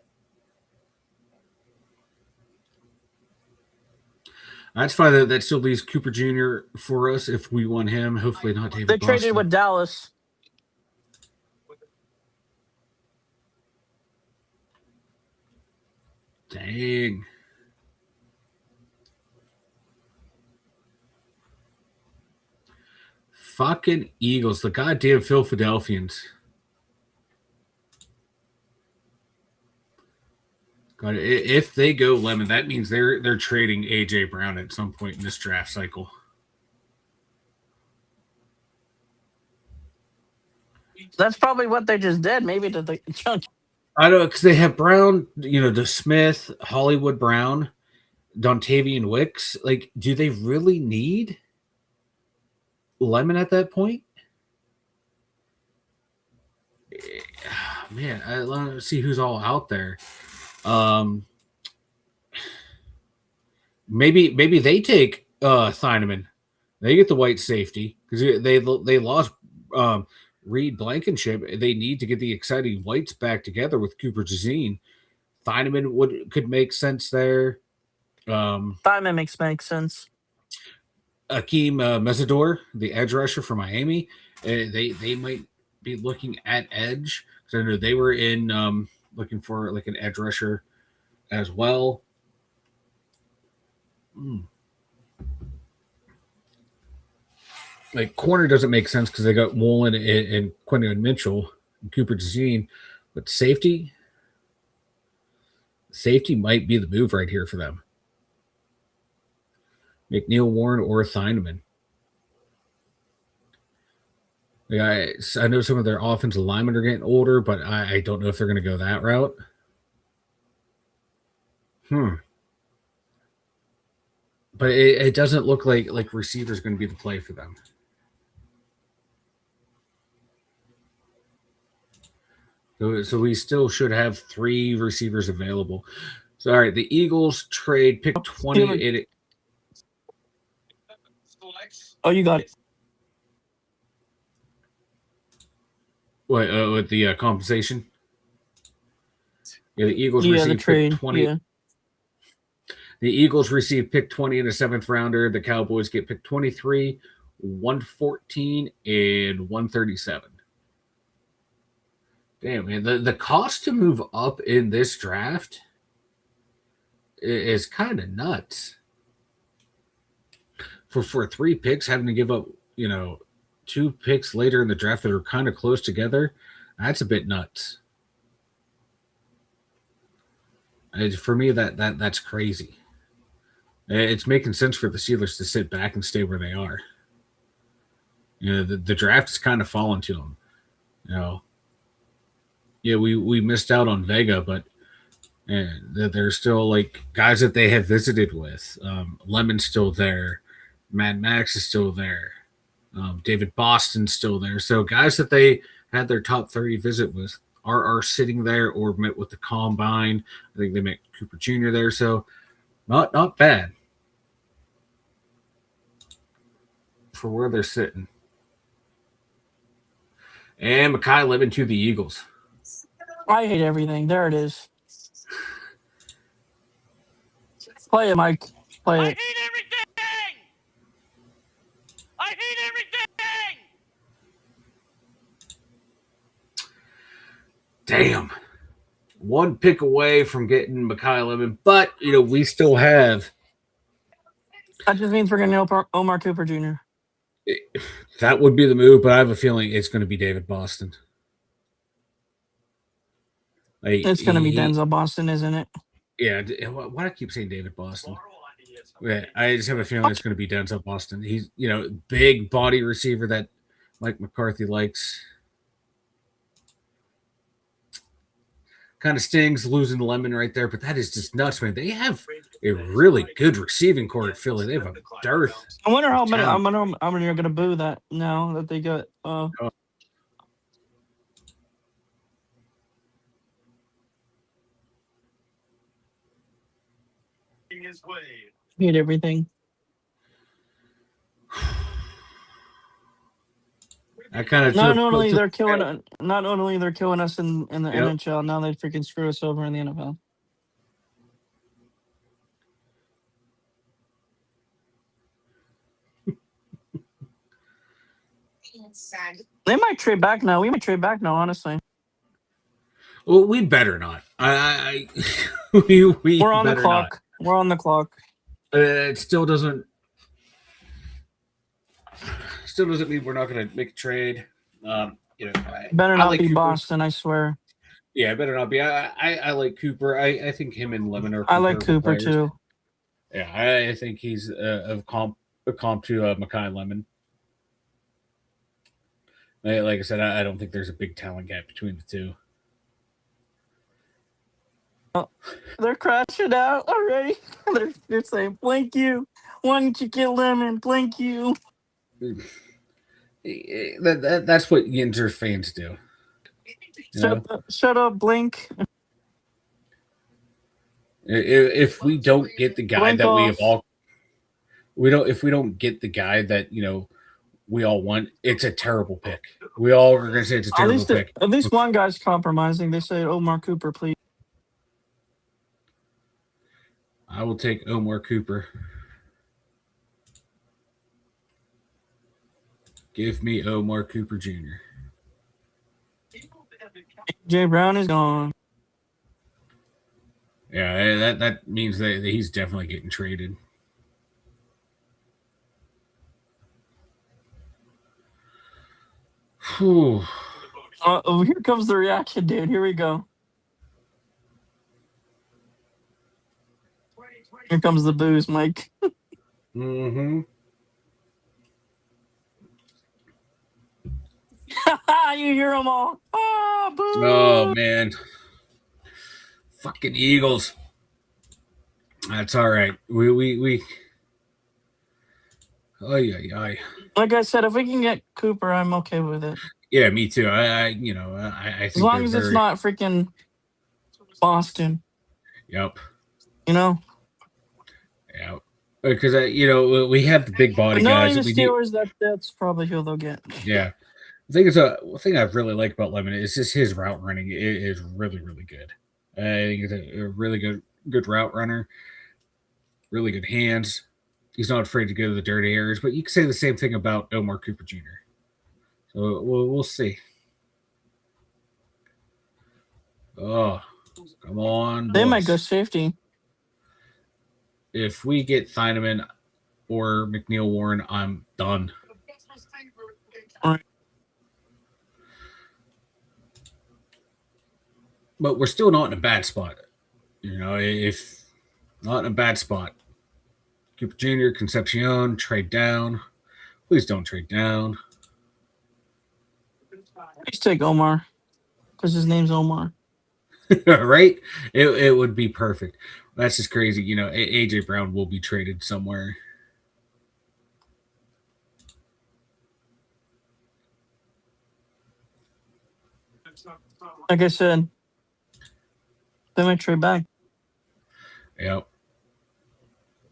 That's fine. That still leaves Cooper Jr. for us if we want him. Hopefully not David They Boston. traded with Dallas. Dang. Fucking Eagles. The goddamn Philadelphians. God, if they go Lemon, that means they're trading A.J. Brown at some point in this draft cycle. That's probably what they just did. Maybe to the chunk. I don't know, because they have Brown, the Smith, Hollywood Brown, Dontavian Wicks. Like, do they really need Lemon at that point? Man, I want to see who's all out there. Maybe they take Thieneman. They get the white safety because they lost Reed Blankenship. They need to get the exciting whites back together with Cooper Jazeen. Thieneman could make sense there. Thieneman makes sense. Akeem Mesidor, the edge rusher for Miami, they might be looking at edge. So I know they were in looking for like an edge rusher as well. Like corner doesn't make sense because they got Woolen and Quinton Mitchell and Cooper DeJean, but safety might be the move right here for them. McNeil, Warren, or Thieneman. I know some of their offensive linemen are getting older, but I don't know if they're going to go that route. But it doesn't look like receiver is going to be the play for them. So we still should have 3 receivers available. So, all right, the Eagles trade pick 20. Oh, you got it. What, with the compensation? Yeah, the Eagles received the trade. pick 20. Yeah. The Eagles received pick 20 in a 7th rounder. The Cowboys get pick 23, 114, and 137. Damn, man. The cost to move up in this draft is kind of nuts. For 3 picks, having to give up, 2 picks later in the draft that are kind of close together, that's a bit nuts. For me, that's crazy. It's making sense for the Steelers to sit back and stay where they are. The draft is kind of fallen to them. Yeah, we missed out on Vega, but there's still like guys that they have visited with. Lemon's still there. Mad Max is still there. David Boston's still there. So guys that they had their top 30 visit with are sitting there or met with the combine. I think they met Cooper Jr. there. So not bad for where they're sitting. And Mekhi Lemon to the Eagles. I hate everything. There it is. Play it, Mike. Play it. I hate everything! I hate everything! Damn. 1 pick away from getting Mekhi Lemon, but we still have. That just means we're going to Omar Cooper Jr. That would be the move, but I have a feeling it's going to be David Boston. It's going to be Denzel Boston, isn't it? Yeah. Why do I keep saying David Boston? Yeah, I just have a feeling it's going to be Denzel Boston. He's, big body receiver that Mike McCarthy likes. Kind of stings losing Lemon right there, but that is just nuts, man. They have a really good receiving core at Philly. They have a dearth. I wonder how many are going to boo that now that they got. Hate everything. I kind of not only they're killing us in the NHL, now they freaking screw us over in the NFL. They might trade back now. We might trade back now, honestly. Well, we better not. We're on the clock. Not. We're on the clock. It still doesn't mean we're not going to make a trade. Better not be Cooper. Boston, I swear. Yeah, better not be. I like Cooper. I think him and Lemon are. I like Cooper too. Yeah, I think he's a comp to Mekhi Lemon. Like I said, I don't think there's a big talent gap between the two. Oh, they're crashing out already. They're saying, "Blink you! Why don't you get Lemon? Blink you!" That's what Yinzer fans do. Shut up, Blink. If we don't get the guy Blink that off. we have all, if we don't get the guy that we all want, it's a terrible pick. We all are going to say it's a terrible pick. At least one guy's compromising. They say, "Omar Cooper, please." I will take Omar Cooper. Give me Omar Cooper Jr. Jay Brown is gone. Yeah, that means that he's definitely getting traded. Whew. Oh, here comes the reaction, dude. Here we go. Here comes the booze, Mike. Mm-hmm. You hear them all. Ah, boo. Oh man, fucking Eagles. That's all right. We. Oh yeah. Like I said, if we can get Cooper, I'm okay with it. Yeah, me too. I think As long they're as it's not freaking Boston. Yep. You know? Yeah. Because we have the big body Knowing guys. the Steelers, that's probably who they'll get. Yeah. I think the thing I really like about Lemon is just his route running. It is really, really good. I think he's a really good route runner. Really good hands. He's not afraid to go to the dirty areas. But you can say the same thing about Omar Cooper Jr. So we'll see. Oh, come on. They boys. might go safety. If we get Thieneman or McNeil Warren, I'm done. All right. But we're still not in a bad spot. If not in a bad spot. Cooper Jr., Concepcion, trade down. Please don't trade down. Please take Omar. Because his name's Omar. Right? It would be perfect. That's just crazy. AJ Brown will be traded somewhere. Like I said, they might trade back. Yep.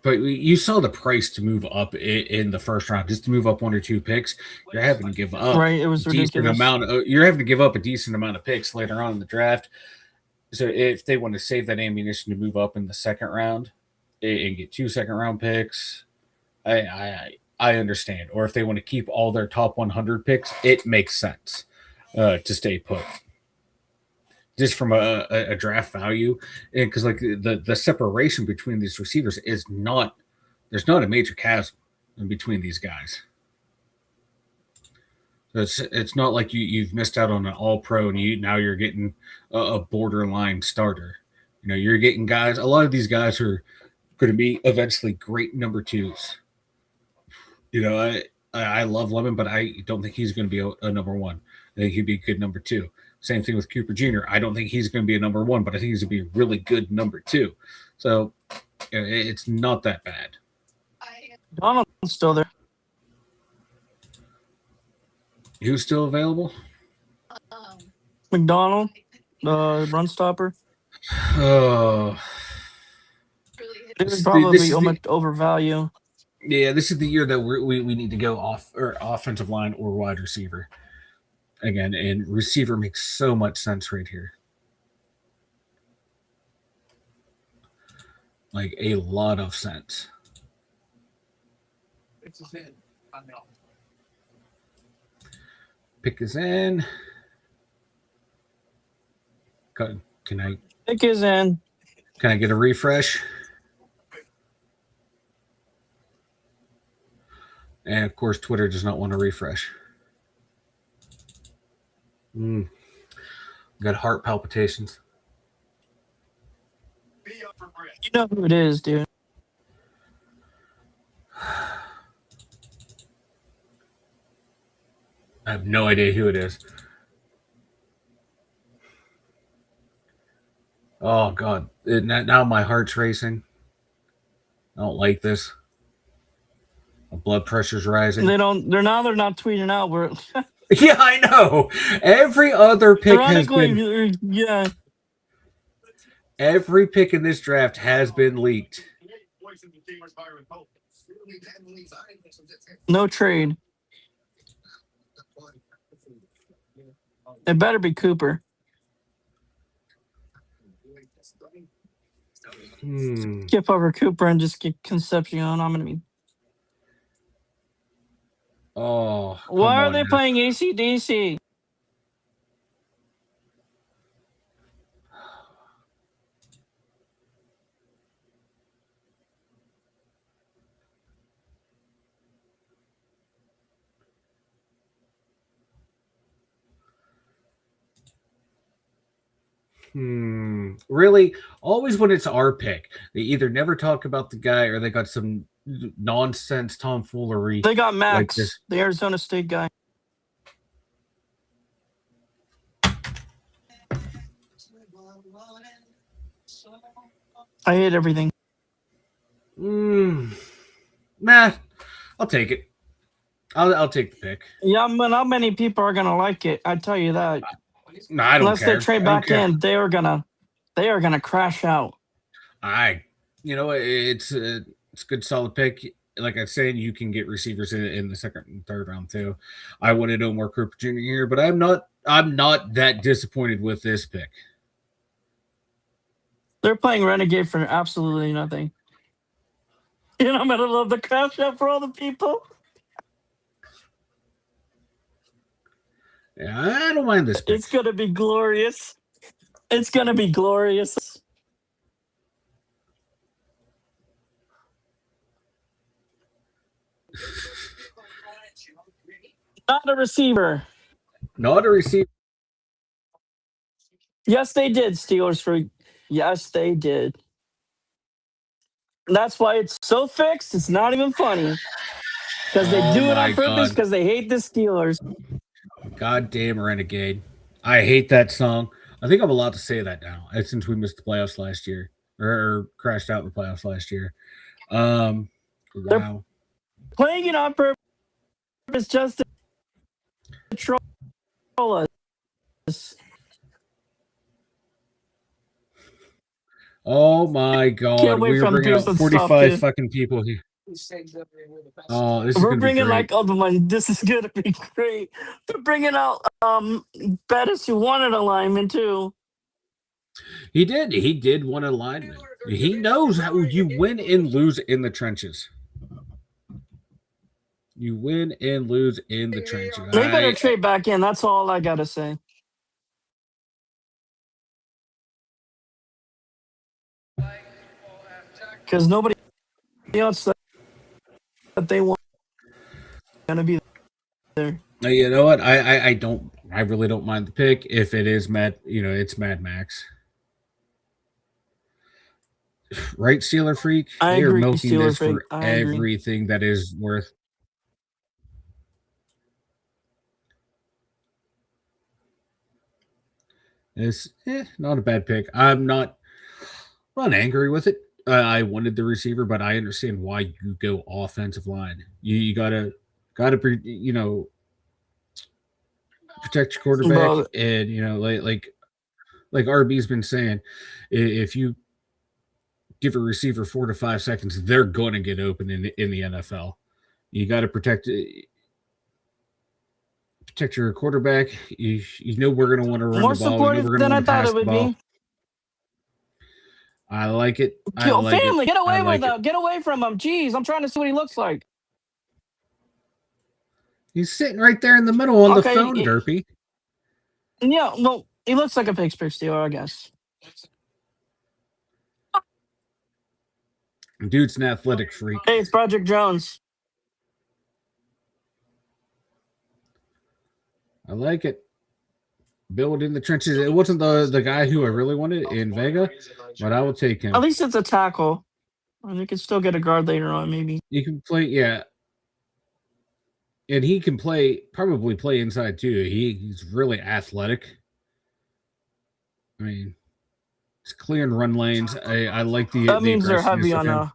But you saw the price to move up in the first round, just to move up 1 or 2 picks. You're having to give up Right, it was ridiculous. You're having to give up a decent amount of picks later on in the draft. So if they want to save that ammunition to move up in the second round and get 2 second-round picks, I understand. Or if they want to keep all their top 100 picks, it makes sense to stay put. Just from a draft value, and because like the separation between these receivers is not, there's not a major chasm in between these guys. So it's not like you've missed out on an all pro and now you're getting a borderline starter. You're getting guys. A lot of these guys are going to be eventually great number 2s. I love Lemon, but I don't think he's going to be a number 1. I think he'd be a good number 2. Same thing with Cooper Jr. I don't think he's going to be a number 1, but I think he's going to be a really good number 2. So it's not that bad. Donald's still there. Who's still available? McDonald, the run stopper. Oh, It would probably be overvalue. Yeah, this is the year that we need to go off or offensive line or wide receiver. Again, and receiver makes so much sense right here. Like a lot of sense. Pick is in. Can I? Pick is in. Can I get a refresh? And of course, Twitter does not want to refresh. Got heart palpitations. You know who it is, dude. I have no idea who it is. Oh God! Now my heart's racing. I don't like this. My blood pressure's rising. They're not tweeting out. We're Yeah, I know. Every other pick has been. Yeah. Every pick in this draft has been leaked. No trade. It better be Cooper. Skip over Cooper and just get Concepcion. I'm gonna be. Oh. Why are they playing AC/DC? Really? Always when it's our pick, they either never talk about the guy or they got some nonsense tomfoolery They got like this. Max, the Arizona State guy. I hate everything. Nah, I'll take it. I'll take the pick. Yeah, but not many people are gonna like it. I tell you that. No, I don't Unless care. they trade I don't back care. in, they are gonna crash out. It's a good solid pick. Like I said, you can get receivers in the second and third round too. I wanted Omar Cooper Jr. here, but I'm not that disappointed with this pick. They're playing Renegade for absolutely nothing. And I'm gonna love the crash out for all the people. Yeah, I don't mind this pick. It's gonna be glorious. It's gonna be glorious. Not a receiver. Not a receiver. Yes, they did, Steelers freak. Yes, they did. That's why it's so fixed. It's not even funny. Because they do it on purpose because they hate the Steelers. Goddamn Renegade. I hate that song. I think I'm allowed to say that now, since we missed the playoffs last year. Or crashed out in the playoffs last year. Wow. Playing it on purpose just to troll us. Oh my God. Can't wait We're for them to bringing do out some 45 stuff, dude. fucking people here. Oh, this is We're gonna be bringing great. like other one. This is gonna be great. They're bringing out Bettis who wanted a lineman too. He did want a lineman. He knows how you win and lose in the trenches. You win and lose in the trenches. They better trade back in. That's all I gotta say. Because nobody else that they want gonna be there. You know what? I really don't mind the pick if it is it's Mad Max. Right, Steeler Freak? I They are agree, milking Steeler this Freak. for I agree. everything that is worth. It's not a bad pick. I'm not angry with it. I wanted the receiver, but I understand why you go offensive line. You gotta protect your quarterback, Bro, and like RB's been saying, if you give a receiver 4 to 5 seconds, they're going to get open in the NFL. You got to protect your quarterback. You know we're going to want to run more the ball. We know supportive we're going than to I want to thought pass it the would ball. be. I like it. Yo, family, get I away like with it. him. Get away from him. Jeez, I'm trying to see what he looks like. He's sitting right there in the middle on the phone, Derpy. Yeah, well, he looks like a Pittsburgh Steeler, I guess. Dude's an athletic freak. Hey, it's Project Jones. I like it. Build in the trenches. It wasn't the guy who I really wanted in Vega, but I will take him. At least it's a tackle. And you can still get a guard later on, maybe. You can play, yeah. And he can probably play inside too. He's really athletic. I mean, it's clearing run lanes. I like the. That means they're aggressiveness heavy of on him.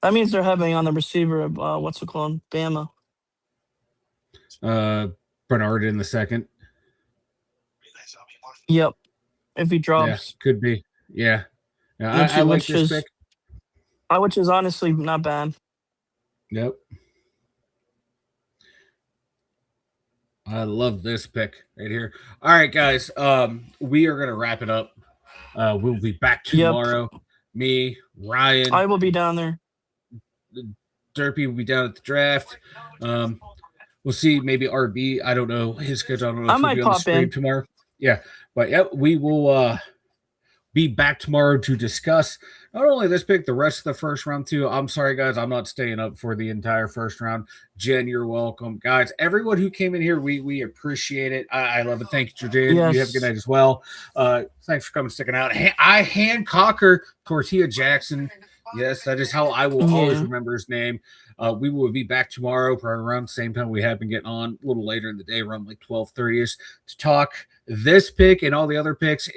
That means they're heavy on the receiver of what's it called? Bama. Bernard in the second. Yep. If he drops. Yeah, could be. Yeah. I like this pick. Which is honestly not bad. Yep. I love this pick right here. All right, guys. We are gonna wrap it up. We'll be back tomorrow. Yep. Me, Ryan. I will be down there. Derpy will be down at the draft. We'll see. Maybe RB. I don't know his schedule. I don't know if he'll be on the stream tomorrow. Yeah, but yeah, we will be back tomorrow to discuss not only this pick, the rest of the first round too. I'm sorry, guys, I'm not staying up for the entire first round. Jen, you're welcome. Guys, everyone who came in here, we appreciate it. I love it. Thank you, Jen. Yes. You have a good night as well. Thanks for coming, sticking out. I Hancocker Tortilla Jackson. Yes, that is how I will always remember his name. We will be back tomorrow, probably around the same time we have been getting on, a little later in the day, around like 12:30ish, to talk this pick and all the other picks.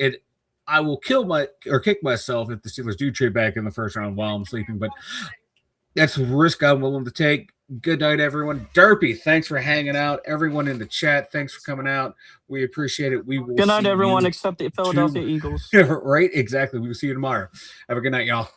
I will kick myself if the Steelers do trade back in the first round while I'm sleeping, but that's a risk I'm willing to take. Good night, everyone. Derpy, thanks for hanging out. Everyone in the chat, thanks for coming out. We appreciate it. We will Good night, see everyone, you except the Philadelphia Eagles. right? Exactly. We will see you tomorrow. Have a good night, y'all.